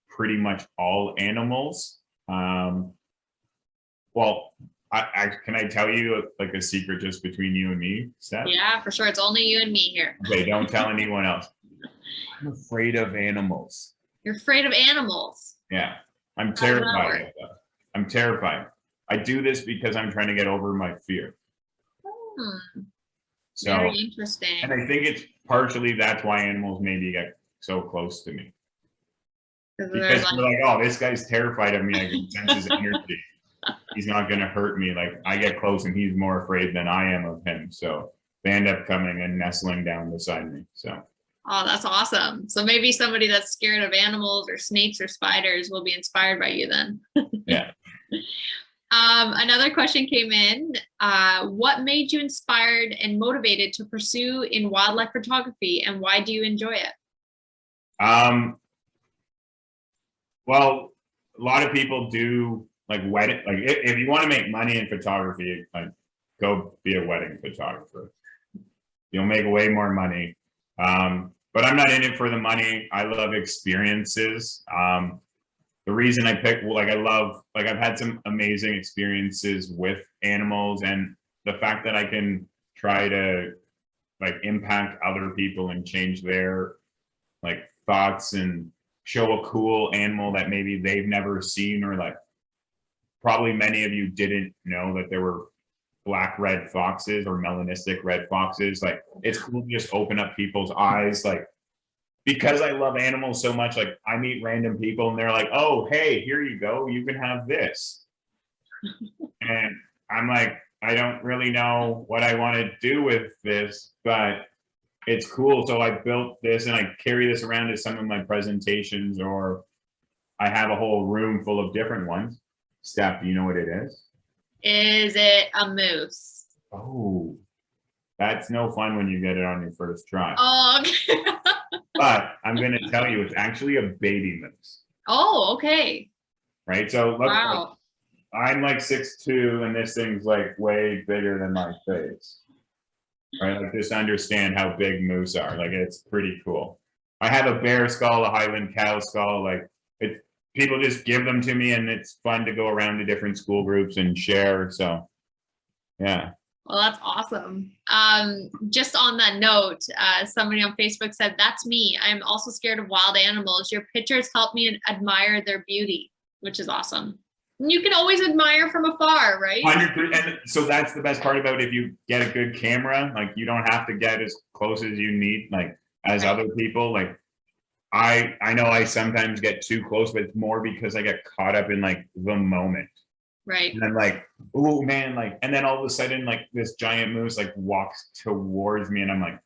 pretty much all animals. Well, can I tell you like a secret just between you and me, Steph? Yeah, for sure. It's only you and me here. Okay, don't tell anyone else. I'm afraid of animals. You're afraid of animals. Yeah, I'm How does that terrified work? of them. I'm terrified. I do this because I'm trying to get over my fear. So, Very interesting. and I think it's partially that's why animals maybe get so close to me. Because Like, you're like, oh, this guy's terrified of me. I can sense his energy. He's not going to hurt me. Like I get close and he's more afraid than I am of him. So they end up coming and nestling down beside me. So. oh, that's awesome. So maybe somebody that's scared of animals or snakes or spiders will be inspired by you then. Yeah. Another question came in. What made you inspired and motivated to pursue in wildlife photography, and why do you enjoy it? Well, a lot of people do like wedding. Like if you want to make money in photography, like go be a wedding photographer. You'll make way more money. But I'm not in it for the money. I love experiences. The reason I picked, like I've had some amazing experiences with animals, and the fact that I can try to like impact other people and change their like thoughts and show a cool animal that maybe they've never seen, or like probably many of you didn't know that there were black red foxes or melanistic red foxes. Like it's cool to just open up people's eyes. Like because I love animals so much, like I meet random people and they're like, oh, hey, here you go, you can have this. And I'm like, I don't really know what I want to do with this, but it's cool. So I built this and I carry this around to some of my presentations, or I have a whole room full of different ones. Steph, do you know what it is? Is it a moose? Oh, that's no fun when you get it on your first try. Oh, okay. But I'm going to tell you, it's actually a baby moose. Oh, okay. Right? So look, Wow. I'm like 6'2", and this thing's like way bigger than my face. Right? Like just understand how big moose are. Like it's pretty cool. I have a bear skull, a Highland cow skull. Like people just give them to me, and it's fun to go around to different school groups and share. So yeah. Well, that's awesome. Just on that note, somebody on Facebook said, that's me. I'm also scared of wild animals. Your pictures help me admire their beauty, which is awesome. And you can always admire from afar, right? 100%. And so that's the best part about if you get a good camera, like you don't have to get as close as you need, like as other people. Like I know I sometimes get too close, but it's more because I get caught up in like the moment. Right. And I'm like, oh man, like, and then all of a sudden, like this giant moose like walks towards me, and I'm like,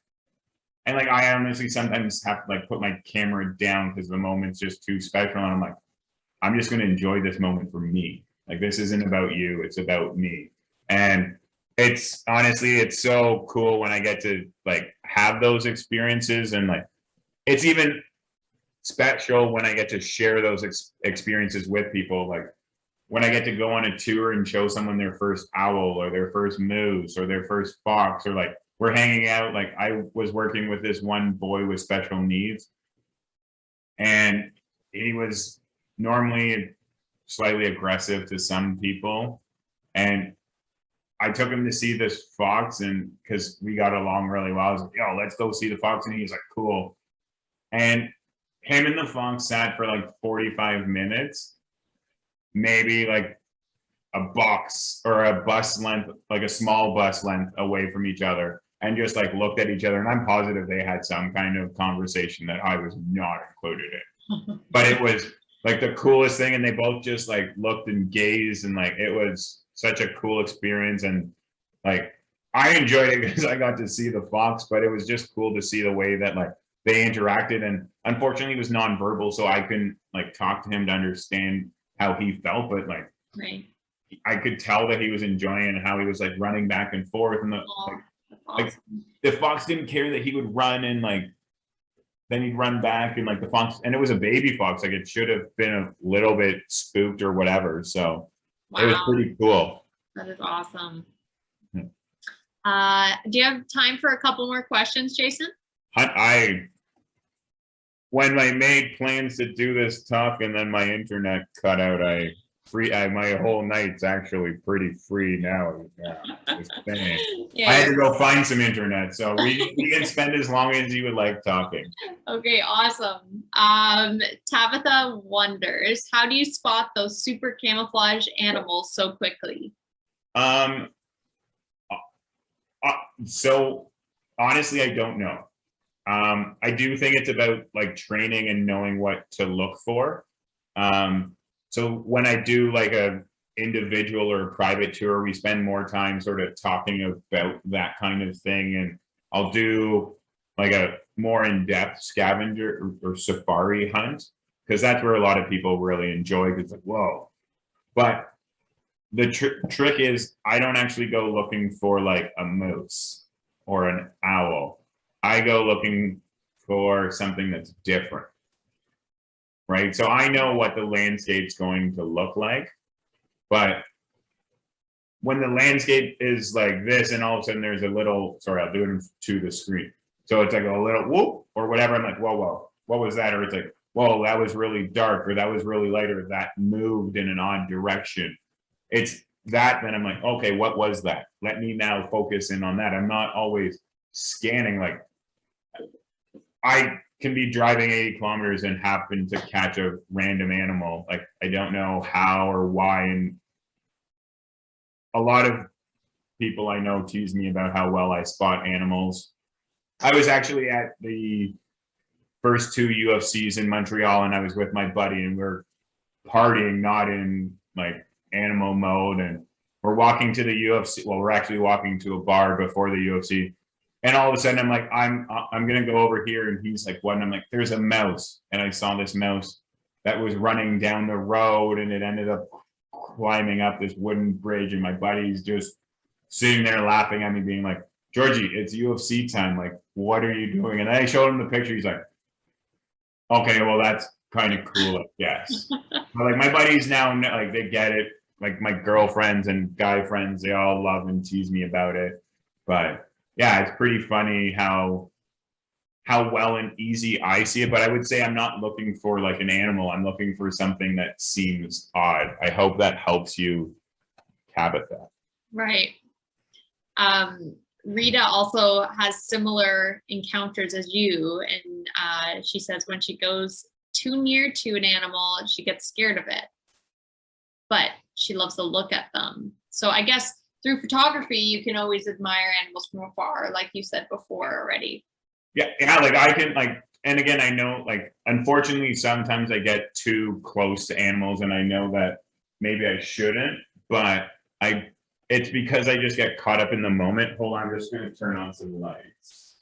and like I honestly sometimes have to like put my camera down because the moment's just too special, and I'm like, I'm just gonna enjoy this moment for me. Like this isn't about you, it's about me. And it's honestly, it's so cool when I get to like have those experiences, and like it's even special when I get to share those experiences with people. Like when I get to go on a tour and show someone their first owl or their first moose or their first fox, or like we're hanging out, like I was working with this one boy with special needs, and he was normally slightly aggressive to some people, and I took him to see this fox, and because we got along really well, I was like, yo, let's go see the fox. And he's like, cool. And him and the fox sat for like 45 minutes, maybe like a box or a bus length, like a small bus length away from each other, and just like looked at each other. And I'm positive they had some kind of conversation that I was not included in. But it was like the coolest thing. And they both just like looked and gazed, and like it was such a cool experience. And like I enjoyed it because I got to see the fox, but it was just cool to see the way that like they interacted. And unfortunately it was nonverbal, so I couldn't like talk to him to understand how he felt, but like Right. I could tell that he was enjoying it and how he was like running back and forth, and Awesome. the fox didn't care that he would run and like then he'd run back, and like the fox, and it was a baby fox, like it should have been a little bit spooked or whatever. So it was pretty cool. That is awesome. Yeah. Do you have time for a couple more questions, Jason? When I made plans to do this talk and then my internet cut out, my whole night's actually pretty free now. Yeah. I had to go find some internet, so we can spend as long as you would like talking. Okay, awesome. Tabitha wonders, how do you spot those super camouflage animals so quickly? So honestly, I don't know. I do think it's about like training and knowing what to look for. So when I do like a individual or a private tour, we spend more time sort of talking about that kind of thing, and I'll do like a more in-depth scavenger or safari hunt, because that's where a lot of people really enjoy, because it's like, whoa. But the trick is I don't actually go looking for like a moose or an owl. I go looking for something that's different, right? So I know what the landscape's going to look like, but when the landscape is like this and all of a sudden there's a little, sorry, I'll do it to the screen. So it's like a little whoop or whatever. I'm like, whoa, whoa, what was that? Or it's like, whoa, that was really dark, or that was really light, or that moved in an odd direction. It's that, then I'm like, okay, what was that? Let me now focus in on that. I'm not always scanning. Like, I can be driving 80 kilometers and happen to catch a random animal. Like, I don't know how or why. And a lot of people I know tease me about how well I spot animals. I was actually at the first 2 UFCs in Montreal, and I was with my buddy, and we're partying, not in like animal mode, and we're walking to the UFC. Well, we're actually walking to a bar before the UFC, and all of a sudden I'm like, I'm gonna go over here, and he's like, what? And I'm like, there's a mouse, and I saw this mouse that was running down the road, and it ended up climbing up this wooden bridge, and my buddy's just sitting there laughing at me, being like, Georgie, it's UFC time, like, what are you doing? And I showed him the picture. He's like, okay, well, that's kind of cool, I guess. But like, my buddies now, like, they get it. Like, my girlfriends and guy friends, they all love and tease me about it. But yeah, it's pretty funny how well and easy I see it. But I would say I'm not looking for like an animal. I'm looking for something that seems odd. I hope that helps you, Tabitha. Right. Rita also has similar encounters as you, and she says when she goes too near to an animal, she gets scared of it, but she loves to look at them. So I guess through photography, you can always admire animals from afar, like you said before already. Yeah, like I can, like, and again, I know, like, unfortunately, sometimes I get too close to animals, and I know that maybe I shouldn't, but it's because I just get caught up in the moment. Hold on, I'm just going to turn on some lights.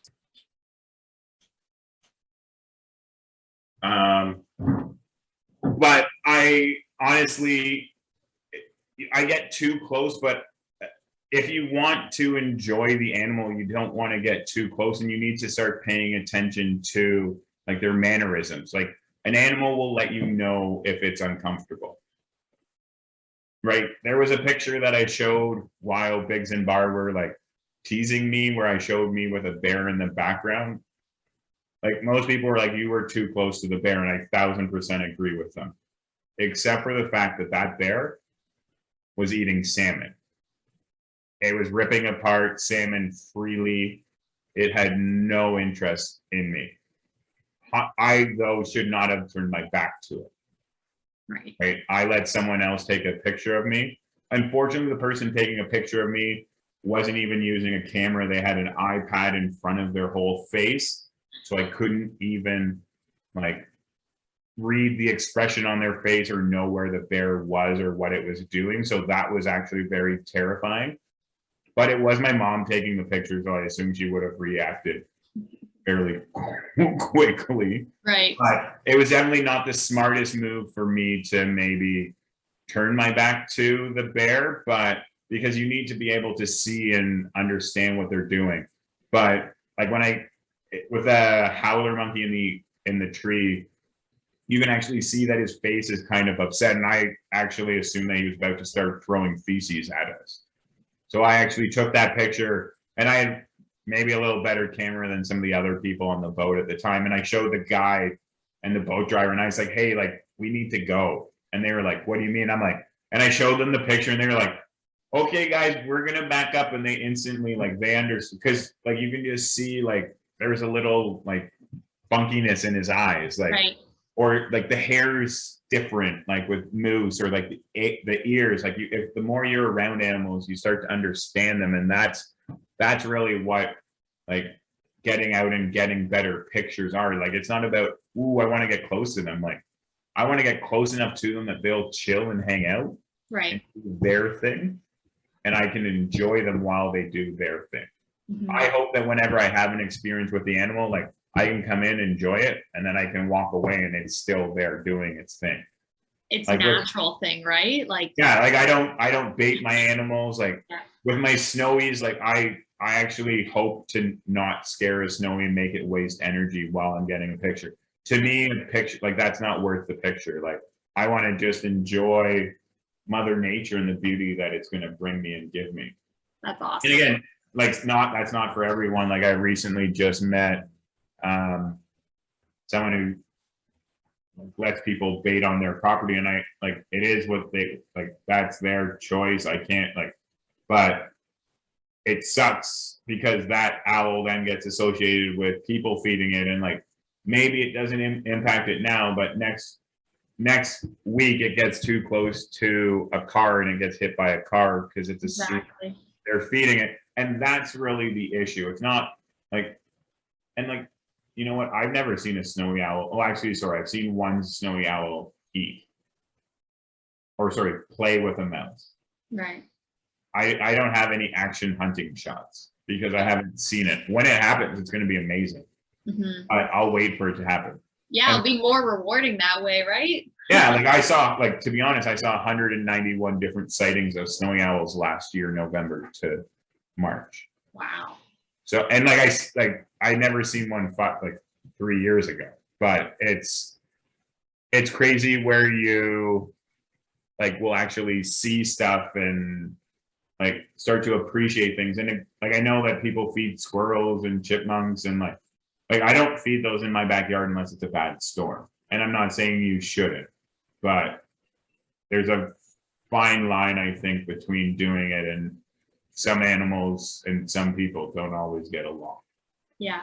But I honestly, I get too close, but if you want to enjoy the animal, you don't want to get too close, and you need to start paying attention to like their mannerisms. Like, an animal will let you know if it's uncomfortable. Right, there was a picture that I showed while Biggs and Bar were like teasing me, where I showed me with a bear in the background. Like, most people were like, you were too close to the bear, and I 1000% agree with them, except for the fact that that bear was eating salmon. It was ripping apart salmon freely. It had no interest in me. I, though, should not have turned my back to it. Right. I let someone else take a picture of me. Unfortunately, the person taking a picture of me wasn't even using a camera. They had an iPad in front of their whole face. So I couldn't even like read the expression on their face or know where the bear was or what it was doing. So that was actually very terrifying. But it was my mom taking the picture, so I assume she would have reacted fairly quickly. Right. But it was definitely not the smartest move for me to maybe turn my back to the bear, but because you need to be able to see and understand what they're doing. But like with a howler monkey in the tree, you can actually see that his face is kind of upset, and I actually assumed that he was about to start throwing feces at us. So I actually took that picture, and I had maybe a little better camera than some of the other people on the boat at the time, and I showed the guide and the boat driver, and I was like, hey, like, we need to go. And they were like, what do you mean? I'm like, and I showed them the picture, and they were like, okay, guys, we're gonna back up. And they instantly, like, they understood, because like you can just see like there was a little like funkiness in his eyes, like, Right. or like the hair's different, like with moose, or like the ears. Like if the more you're around animals, you start to understand them, and that's really what like getting out and getting better pictures are. Like it's not about, ooh, I want to get close to them. Like I want to get close enough to them that they'll chill and hang out, Right. and do their thing, and I can enjoy them while they do their thing. Mhm. I hope that whenever I have an experience with the animal, like I can come in, enjoy it, and then I can walk away and it's still there doing its thing. It's Like a natural thing, right? Like, Yeah, like I don't bait my animals. Like Yeah. with my snowies, like I actually hope to not scare a snowy and make it waste energy while I'm getting a picture. To me, a picture, like that's not worth the picture. Like I want to just enjoy Mother Nature and the beauty that it's going to bring me and give me. that's awesome. And again, like that's not for everyone. Like I recently just met someone who lets people bait on their property, and I like it is what they like, that's their choice. I can't like, but it sucks because that owl then gets associated with people feeding it, and like maybe it doesn't impact it now, but next week it gets too close to a car and it gets hit by a car because it's Exactly. they're feeding it. And that's really the issue. It's not like, and like, you know what? I've never seen a snowy owl. Oh, actually, sorry, I've seen one snowy owl eat, or sorry, play with a mouse. Right. I don't have any action hunting shots because I haven't seen it. When it happens, it's going to be amazing. Mhm. I'll wait for it to happen. Yeah, it'll be more rewarding that way, right? Yeah, like I saw, like to be honest, I saw 191 different sightings of snowy owls last year, November to March. Wow. So, and like I never seen one like 3 years ago, but it's crazy where you like will actually see stuff and like start to appreciate things. And it, like I know that people feed squirrels and chipmunks, and like I don't feed those in my backyard unless it's a bad storm. And I'm not saying you shouldn't, but there's a fine line, I think, between doing it, and some animals and some people don't always get along. Yeah.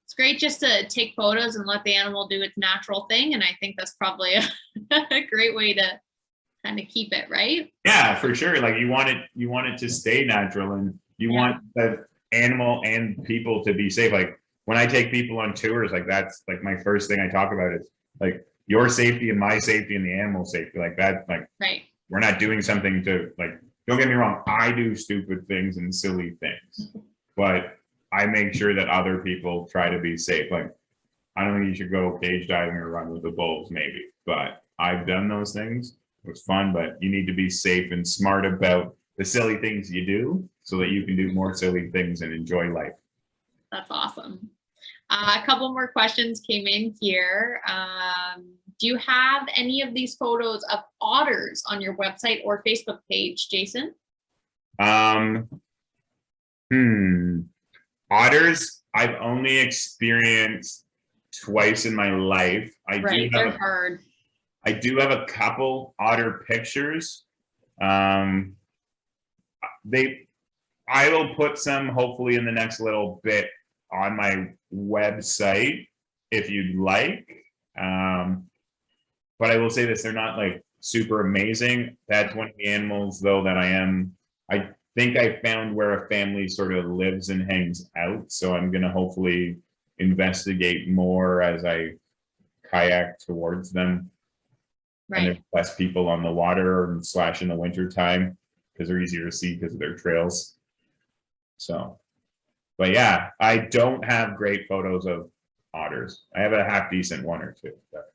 It's great just to take photos and let the animal do its natural thing. And I think that's probably a great way to kind of keep it, right? Yeah, for sure. Like you want it to stay natural, and you want the animal and people to be safe. Like when I take people on tours, like that's like my first thing I talk about is like your safety and my safety and the animal safety. Like that, like Right. we're not doing something to like, don't get me wrong, I do stupid things and silly things, but I make sure that other people try to be safe. Like I don't think you should go cage diving or run with the bulls, maybe, but I've done those things. It was fun, but you need to be safe and smart about the silly things you do so that you can do more silly things and enjoy life. That's awesome. A couple more questions came in here. Do you have any of these photos of otters on your website or Facebook page, Jason? Otters, I've only experienced twice in my life. Right, they're hard. I do have a couple otter pictures. I will put some hopefully in the next little bit on my website if you'd like. But I will say this, they're not like super amazing. That's one of the animals though that I think I found where a family sort of lives and hangs out. So I'm gonna hopefully investigate more as I kayak towards them. Right. And there's less people on the water / in the winter time because they're easier to see because of their trails. So, but yeah, I don't have great photos of otters. I have a half decent one or two. But.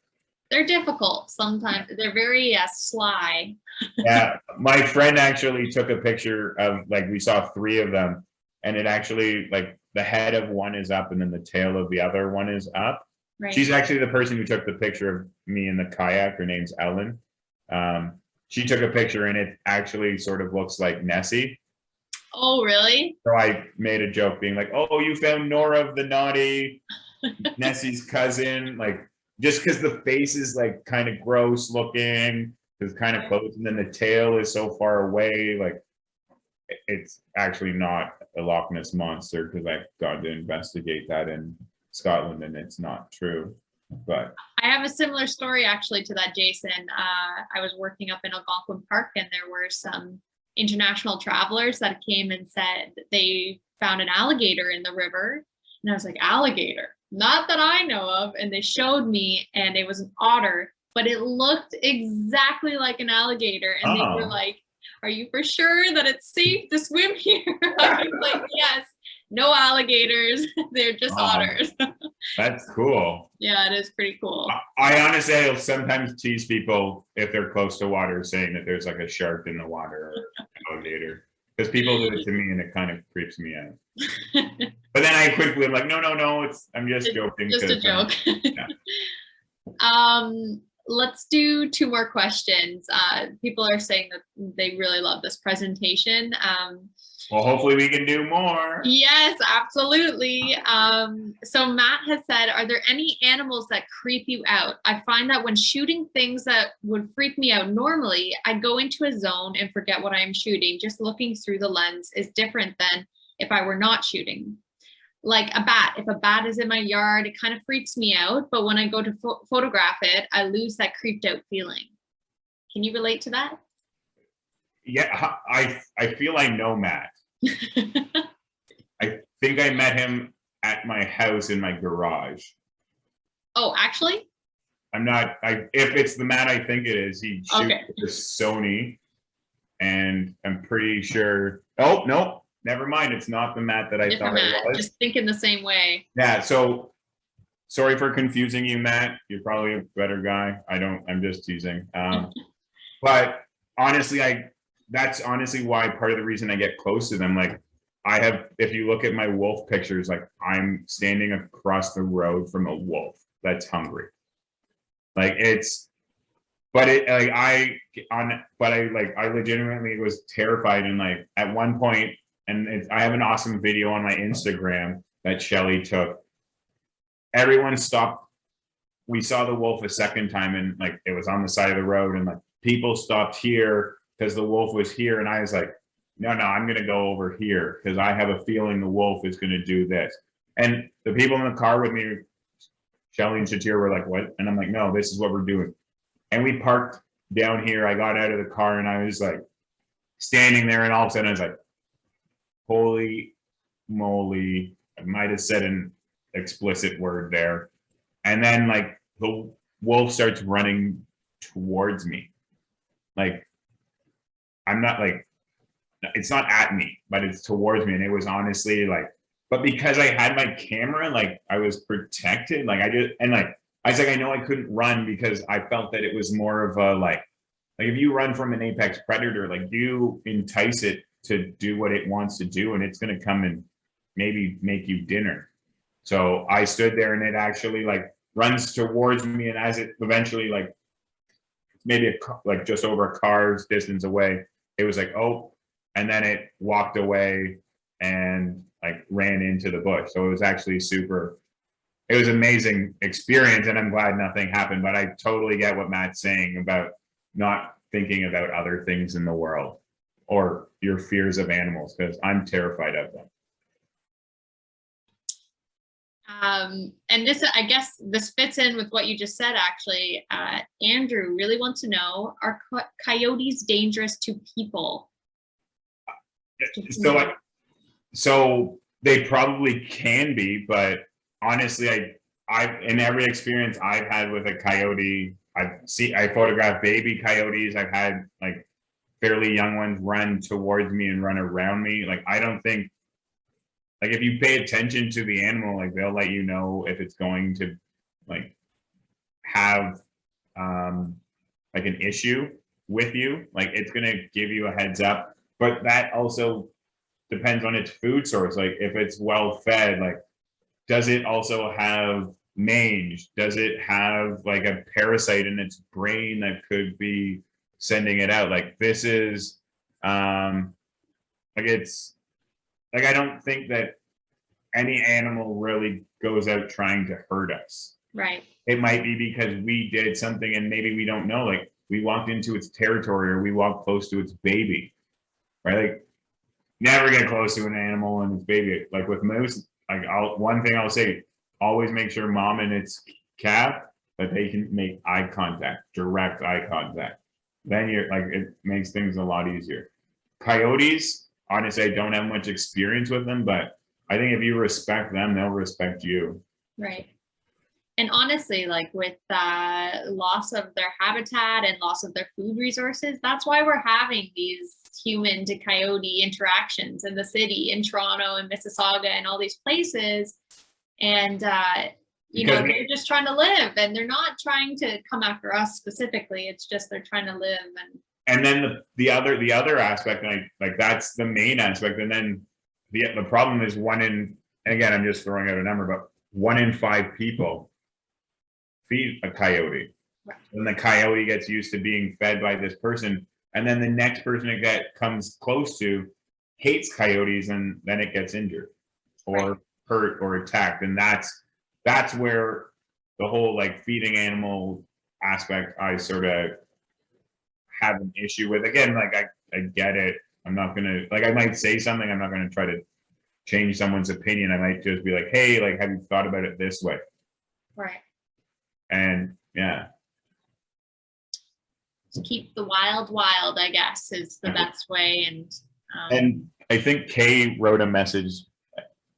they're difficult sometimes. They're very sly. Yeah, my friend actually took a picture of, like, we saw 3 of them, and it actually, like, the head of one is up and then the tail of the other one is up. Right. She's actually the person who took the picture of me in the kayak. Her name's Ellen. She took a picture and it actually sort of looks like Nessie. Oh, really? So I made a joke being like, oh, you found Nora the naughty, Nessie's cousin. Like, just because the face is like kind of gross looking, it's kind of close, and then the tail is so far away. Like, it's actually not a Loch Ness monster, because I've gone to investigate that in Scotland and it's not true. But I have a similar story actually to that, Jason. I was working up in Algonquin Park, and there were some international travelers that came and said they found an alligator in the river. And I was like, alligator? Not that I know of. And they showed me, and it was an otter, but it looked exactly like an alligator. And they were like, are you for sure that it's safe to swim here? I was like, yes, no alligators. They're just otters. That's cool. Yeah, it is pretty cool. I honestly will sometimes tease people if they're close to water, saying that there's like a shark in the water or an alligator, because people do it to me and it kind of creeps me out. But then I quickly am like, no, I'm just joking. Just a joke. Yeah. Let's do 2 more questions. People are saying that they really love this presentation. Well, hopefully we can do more. Yes, absolutely. So Matt has said, are there any animals that creep you out? I find that when shooting things that would freak me out normally, I go into a zone and forget what I'm shooting. Just looking through the lens is different than if I were not shooting. Like a bat. If a bat is in my yard, it kind of freaks me out. But when I go to photograph it, I lose that creeped out feeling. Can you relate to that? Yeah, I feel I know Matt. I think I met him at my house in my garage. Oh, actually? I'm not, if it's the Matt I think it is, he shoots with Sony, and I'm pretty sure, oh, no, never mind. It's not the Matt that I thought it was. Just thinking the same way. Yeah, so sorry for confusing you, Matt. You're probably a better guy. I'm just teasing. But honestly, that's honestly why part of the reason I get close to them. Like, if you look at my wolf pictures, like, I'm standing across the road from a wolf that's hungry. Like, I legitimately was terrified. And like, at one point, and I have an awesome video on my Instagram that Shelly took. Everyone stopped. We saw the wolf a second time, and like, it was on the side of the road, and like, people stopped here because the wolf was here. And I was like, no, I'm going to go over here because I have a feeling the wolf is going to do this. And the people in the car with me, Shelly and Shatir, were like, what? And I'm like, no, this is what we're doing. And we parked down here. I got out of the car and I was like standing there, and all of a sudden I was like, holy moly. I might have said an explicit word there. And then like the wolf starts running towards me. Like, I'm not like, it's not at me, but it's towards me. And it was honestly like, but because I had my camera, like, I was protected. Like, I was like, I know I couldn't run because I felt that it was more of a like if you run from an apex predator, like, you entice it to do what it wants to do, and it's going to come and maybe make you dinner. So I stood there, and it actually like runs towards me. And as it eventually, like, maybe like just over a car's distance away, it was like, oh, and then it walked away and like ran into the bush. So it was actually it was an amazing experience, and I'm glad nothing happened. But I totally get what Matt's saying about not thinking about other things in the world or your fears of animals, because I'm terrified of them. And this, I guess this fits in with what you just said, actually. Andrew really wants to know, are coyotes dangerous to people? So they probably can be, but honestly, I've in every experience I've had with a coyote, I photographed baby coyotes. I've had like fairly young ones run towards me and run around me. Like, I don't think, like, if you pay attention to the animal, like, they'll let you know if it's going to like have like an issue with you, like it's gonna give you a heads up. But that also depends on its food source. Like if it's well fed, like does it also have mange? Does it have like a parasite in its brain that could be sending it out? Like this is like it's like I don't think that any animal really goes out trying to hurt us. Right. It might be because we did something and maybe we don't know, like we walked into its territory or we walked close to its baby, right? Like never get close to an animal and its baby. Like with moose, like one thing I'll say, always make sure mom and its calf that they can make eye contact, direct eye contact. Then you're like, it makes things a lot easier. Coyotes, honestly, I don't have much experience with them, but I think if you respect them, they'll respect you. Right. And honestly, like with loss of their habitat and loss of their food resources, that's why we're having these human to coyote interactions in the city, in Toronto and Mississauga and all these places. And, you know, they're just trying to live and they're not trying to come after us specifically. It's just they're trying to live. And then the other aspect, like that's the main aspect. And then the problem is and again, I'm just throwing out a number, but 1 in 5 people feed a coyote. Right. And the coyote gets used to being fed by this person. And then the next person that comes close to hates coyotes and then it gets injured or hurt or attacked. And that's where the whole like feeding animal aspect I sort of have an issue with. Again, like I get it. I'm not gonna, like I might say something, I'm not gonna try to change someone's opinion. I might just be like, hey, like have you thought about it this way? Right. And yeah. To keep the wild, I guess, is the best way. And I think Kay wrote a message.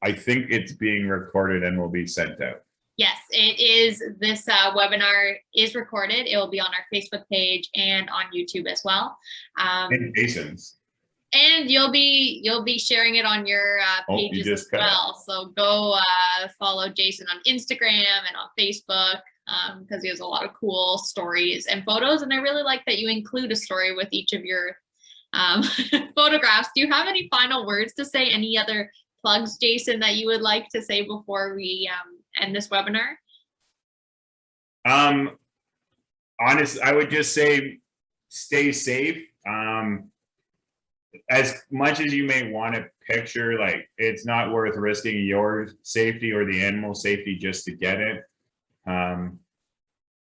I think it's being recorded and will be sent out. Yes, it is. This webinar is recorded. It will be on our Facebook page and on YouTube as well. And Jason's. And you'll be sharing it on your pages as well. So go follow Jason on Instagram and on Facebook because he has a lot of cool stories and photos. And I really like that you include a story with each of your photographs. Do you have any final words to say? Any other plugs, Jason, that you would like to say before we end this webinar? Honestly, I would just say stay safe. As much as you may want to picture, like it's not worth risking your safety or the animal safety just to get it.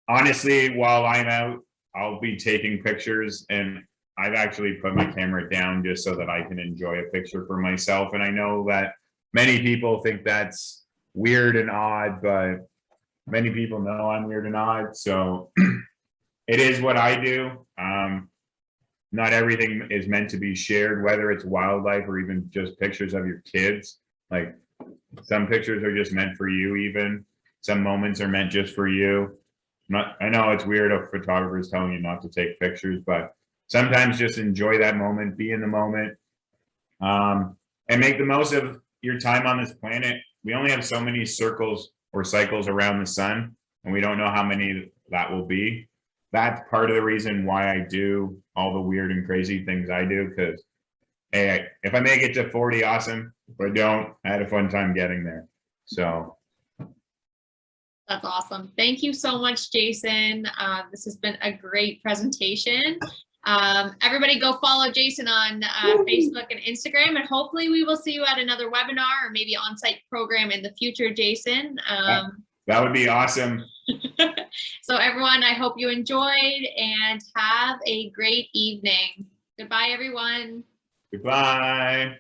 Honestly, while I'm out, I'll be taking pictures, and I've actually put my camera down just so that I can enjoy a picture for myself. And I know that many people think that's weird and odd, but many people know I'm weird and odd. So it is what I do. Not everything is meant to be shared, whether it's wildlife or even just pictures of your kids. Like some pictures are just meant for you, even some moments are meant just for you. I know it's weird if photographers telling you not to take pictures, but sometimes just enjoy that moment, be in the moment, and make the most of your time on this planet. We only have so many circles or cycles around the sun, and we don't know how many that will be. That's part of the reason why I do all the weird and crazy things I do, because hey, if I make it to 40, awesome. If I don't, I had a fun time getting there. So that's awesome. Thank you so much, Jason. This has been a great presentation. Everybody go follow Jason on Facebook and Instagram, and hopefully we will see you at another webinar or maybe on-site program in the future, Jason. That would be awesome. So everyone, I hope you enjoyed and have a great evening. Goodbye, everyone. Goodbye.